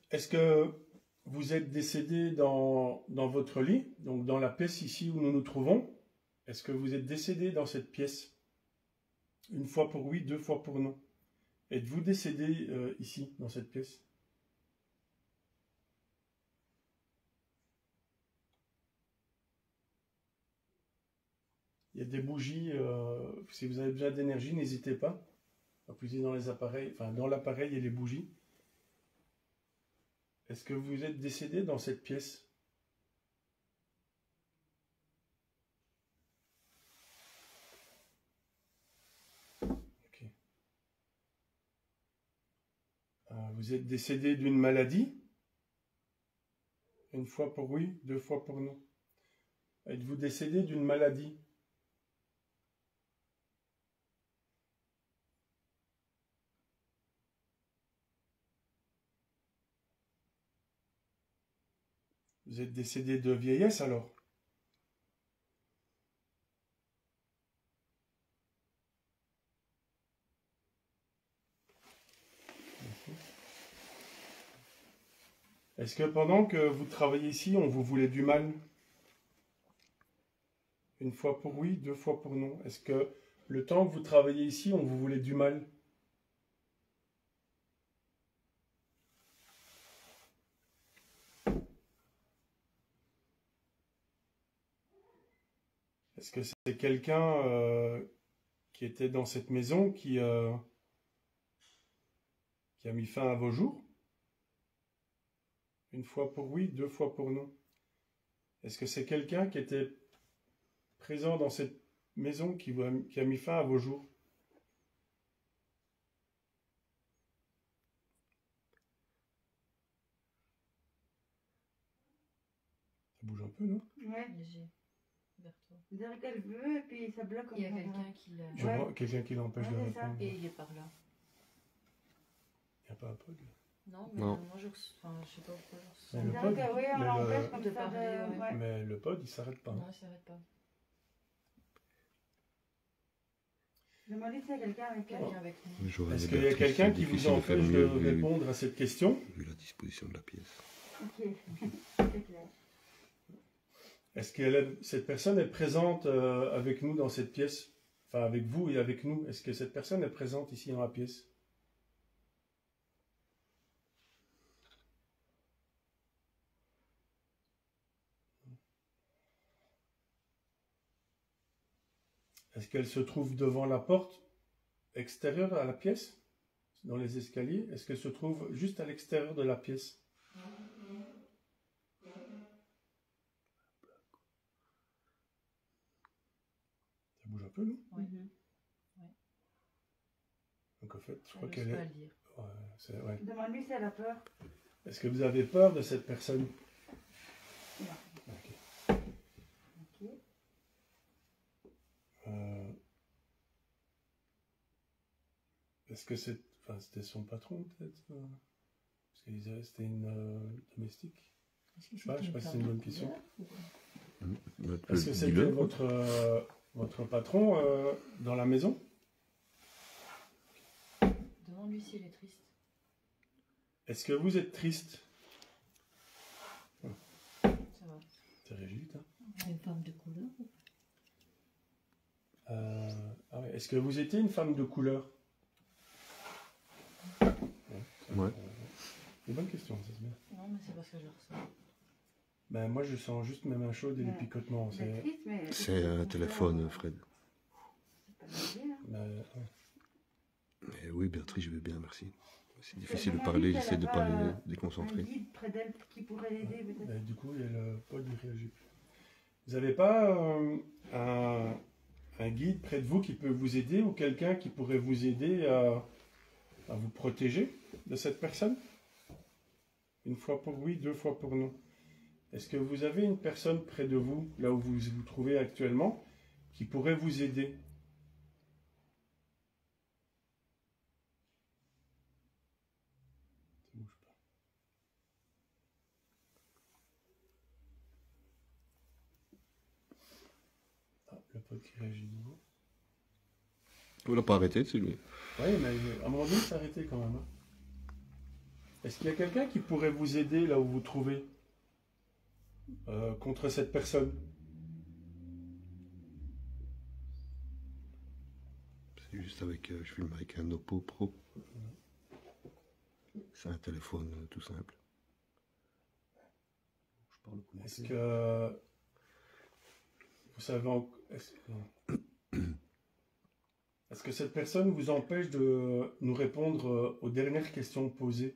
Est-ce que vous êtes décédé dans votre lit, donc dans la pièce ici où nous nous trouvons? Est-ce que vous êtes décédé dans cette pièce? Une fois pour oui, 2 fois pour non. Êtes-vous décédé ici, dans cette pièce? Il y a des bougies, si vous avez besoin d'énergie, n'hésitez pas à puiser dans les appareils, enfin dans l'appareil et les bougies. Est-ce que vous êtes décédé dans cette pièce? Ok. Vous êtes décédé d'une maladie? Une fois pour oui, 2 fois pour non. Êtes-vous décédé d'une maladie? Vous êtes décédé de vieillesse alors? Est-ce que pendant que vous travaillez ici, on vous voulait du mal? Une fois pour oui, 2 fois pour non. Est-ce que le temps que vous travaillez ici, on vous voulait du mal? Est-ce que c'est quelqu'un qui était dans cette maison qui a mis fin à vos jours? Une fois pour oui, 2 fois pour non. Est-ce que c'est quelqu'un qui était présent dans cette maison qui a mis fin à vos jours? Ça bouge un peu, non? Ouais. Léger. Vers toi. C'est-à-dire qu'elle veut et puis ça bloque comme Il y a ça. quelqu'un qui l'a... Je vois quelqu'un qui l'empêche de c'est ça. répondre. Et il est par là. Il n'y a pas un pod là. Non, mais Non. moi je ressens... Enfin, je sais pas pourquoi je ressens... Mais le C'est-à-dire pod, que oui, on mais l'empêche comme de ça parler, de... ouais. Mais le pod, il s'arrête pas. Non, il s'arrête pas. Je me dis s'il y a quelqu'un avec elle. Quelqu'un avec nous. Est-ce qu'il y a quelqu'un qui vous empêche de répondre à cette question? Vu la disposition de la pièce. Ok, c'est clair. Est-ce que cette personne est présente avec nous dans cette pièce? Enfin, avec vous et avec nous. Est-ce que cette personne est présente ici dans la pièce? Est-ce qu'elle se trouve devant la porte extérieure à la pièce? dans les escaliers, est-ce qu'elle se trouve juste à l'extérieur de la pièce? Ça bouge un peu, non? Oui. Donc en fait, je crois Elle qu'elle n'ose pas est... le dire. Ouais. Demande-lui si elle a peur. Est-ce que vous avez peur de cette personne? Non. Ok. Ok. Est-ce que c'était son patron, peut-être? Parce que c'était une domestique. Je sais pas si c'est une bonne question. Est-ce que c'était votre patron dans la maison? Demande-lui si elle est triste. Est-ce que vous êtes triste? Ça va. C'est Régite, hein? Une femme de couleur. Ah ouais. Est-ce que vous étiez une femme de couleur? Ouais. C'est une bonne question, ça se met. Non, mais c'est parce que je le ressens. Ben, moi, je sens juste mes mains chaudes et les picotements. C'est un téléphone, Fred. Ben, ouais. Mais oui, Béatrice, je vais bien, merci. C'est difficile de parler, j'essaie de ne pas les Un déconcentrer. guide près d'elle qui pourrait l'aider peut-être. Ben, du coup, Paul ne réagit plus. Vous n'avez pas un guide près de vous qui peut vous aider ou quelqu'un qui pourrait vous aider à vous protéger de cette personne? Une fois pour oui, 2 fois pour non. Est-ce que vous avez une personne près de vous, là où vous vous trouvez actuellement, qui pourrait vous aider? Ça bouge pas. Ah, le pote qui réagit de nouveau. Vous l'avez pas arrêté, c'est lui. Oui, mais à un moment donné, c'est arrêté quand même. Hein. Est-ce qu'il y a quelqu'un qui pourrait vous aider là où vous vous trouvez contre cette personne? C'est juste avec, je filme avec un Oppo Pro. C'est un téléphone tout simple. Je parle au commentaire. Est-ce que vous savez est-ce que cette personne vous empêche de nous répondre aux dernières questions posées?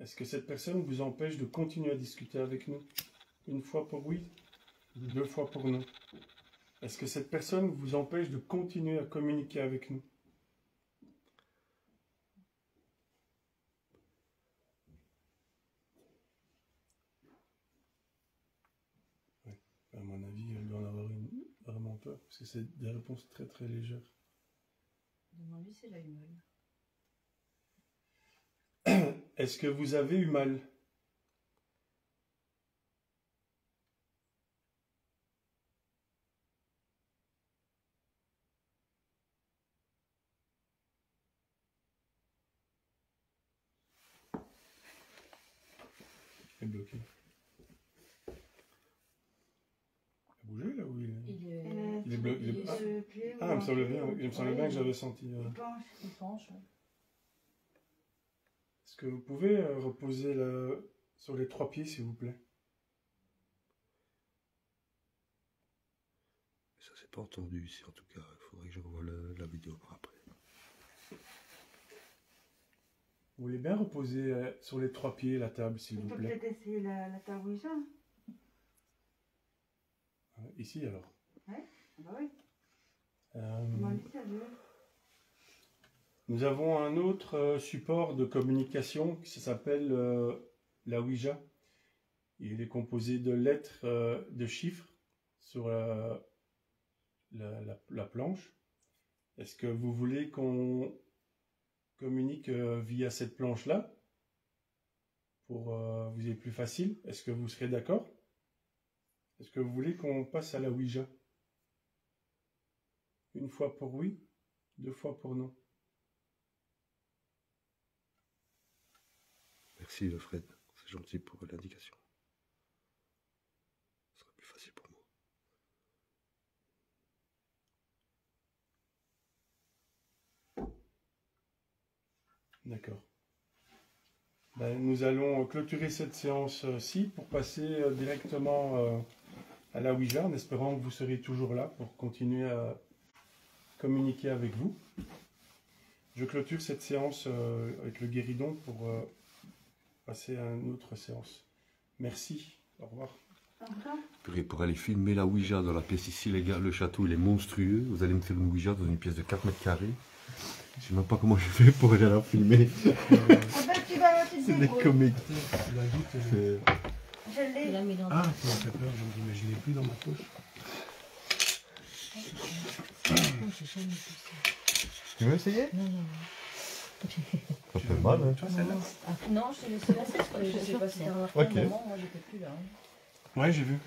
Est-ce que cette personne vous empêche de continuer à discuter avec nous? Une fois pour oui, 2 fois pour non. Est-ce que cette personne vous empêche de continuer à communiquer avec nous? Oui. À mon avis, elle doit en avoir vraiment peur, parce que c'est des réponses très très légères. Demande-lui si elle a eu mal. Est-ce que vous avez eu mal? Il est bloqué. Il a bougé là où il est? Il est bloqué. Ah, il me semblait bien que j'avais senti. Il penche. Il penche. Ouais. Est-ce que vous pouvez reposer sur les 3 pieds, s'il vous plaît? Ça, c'est pas entendu ici, en tout cas. Il faudrait que je revoie la vidéo par après. Vous voulez bien reposer sur les 3 pieds la table, s'il On vous peut plaît? peut-être essayer la table Ouija. Ici, alors. Ouais, bah oui. Euh, Demande-lui si elle veut. Nous avons un autre support de communication qui s'appelle la Ouija. Il est composé de lettres, de chiffres sur la planche. Est-ce que vous voulez qu'on communique via cette planche-là pour vous être plus facile? Est-ce que vous serez d'accord? Est-ce que vous voulez qu'on passe à la Ouija? Une fois pour oui, 2 fois pour non. Merci, Fred. C'est gentil pour l'indication. Ce sera plus facile pour moi. D'accord. Ben, nous allons clôturer cette séance-ci pour passer directement à la Ouija, en espérant que vous serez toujours là pour continuer à communiquer avec vous. Je clôture cette séance avec le guéridon pour passer à une autre séance. Merci. Au revoir. Au revoir. Purée, pour aller filmer la Ouija dans la pièce ici, les gars, le château il est monstrueux. Vous allez me faire une Ouija dans une pièce de 4 mètres carrés. Je sais même pas comment je fais pour aller la filmer. Ah ben, tu vas te C'est des débrouiller. comiques. C'est- Je l'ai. Il a mis dans Ah, ça m'a fait peur, je me dis, mais je l'ai plus dans ma poche. Tu veux essayer? Non, non, Ça fait mal, hein. Toi, celle-là? non. Ah, non, je te laisse la cesse, je sais pas si t'as remarqué Ok. un moment, moi j'étais plus là. Hein. Ouais, j'ai vu.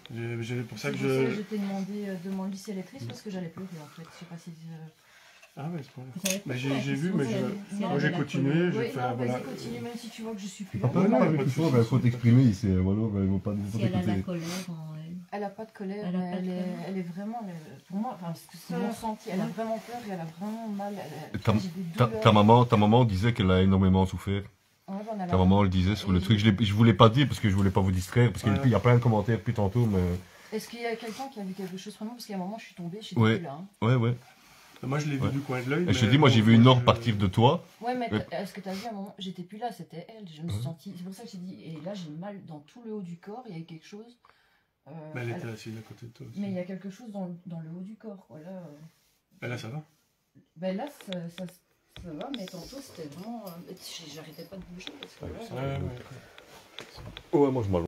C'est pour ça C'est que pour ça que je... je t'ai demandé de demander si elle est triste parce que j'allais pleurer en fait. Je sais pas si. Ah ouais, c'est pas grave. Vous savez Bah, pourquoi? j'ai vu, mais Si je- elle- si moi, elle j'ai avait la continué, colère. je Oui, fais, non, voilà. vas-y, continue, même si tu vois que je suis plus là. Ah non, pas de il soucis. faut t'exprimer ici, alors ils vont pas Si elle a la colère en elle. Elle a pas de colère, Elle a mais pas de colère. elle est vraiment, pour moi, enfin, c'est mon ressenti, elle a vraiment peur et elle a vraiment mal. Ta- J'ai des douleurs. Ta maman disait qu'elle a énormément souffert. Ouais, j'en ai Ta maman le disait sur le truc. Je voulais pas dire parce que je voulais pas vous distraire. Parce qu'il Ouais. y a plein de commentaires depuis tantôt. Mais... Est-ce qu'il y a quelqu'un qui a vu quelque chose vraiment? Parce qu'à un moment, je suis tombée, j'étais Ouais. plus là. Hein. Ouais. Moi, je l'ai vu Ouais. du coin de l'œil. Et je te mais dis, moi bon, j'ai vu une or je- partir de toi. Ouais, mais Ouais. est-ce que tu as vu à un moment? J'étais plus là, c'était elle. Je me suis Ouais. sentie. C'est pour ça que j'ai dit. Et là, j'ai mal dans tout le haut du corps, il y a eu quelque chose. Bah, elle elle- était assise à côté de toi aussi. Mais il y a quelque chose dans le haut du corps, quoi. Là, Bah, là, ça va. ben là ça va, mais tantôt, c'était vraiment. J'arrêtais pas de bouger parce que là. Ouais, ouais. Ouais, moi je m'allonge.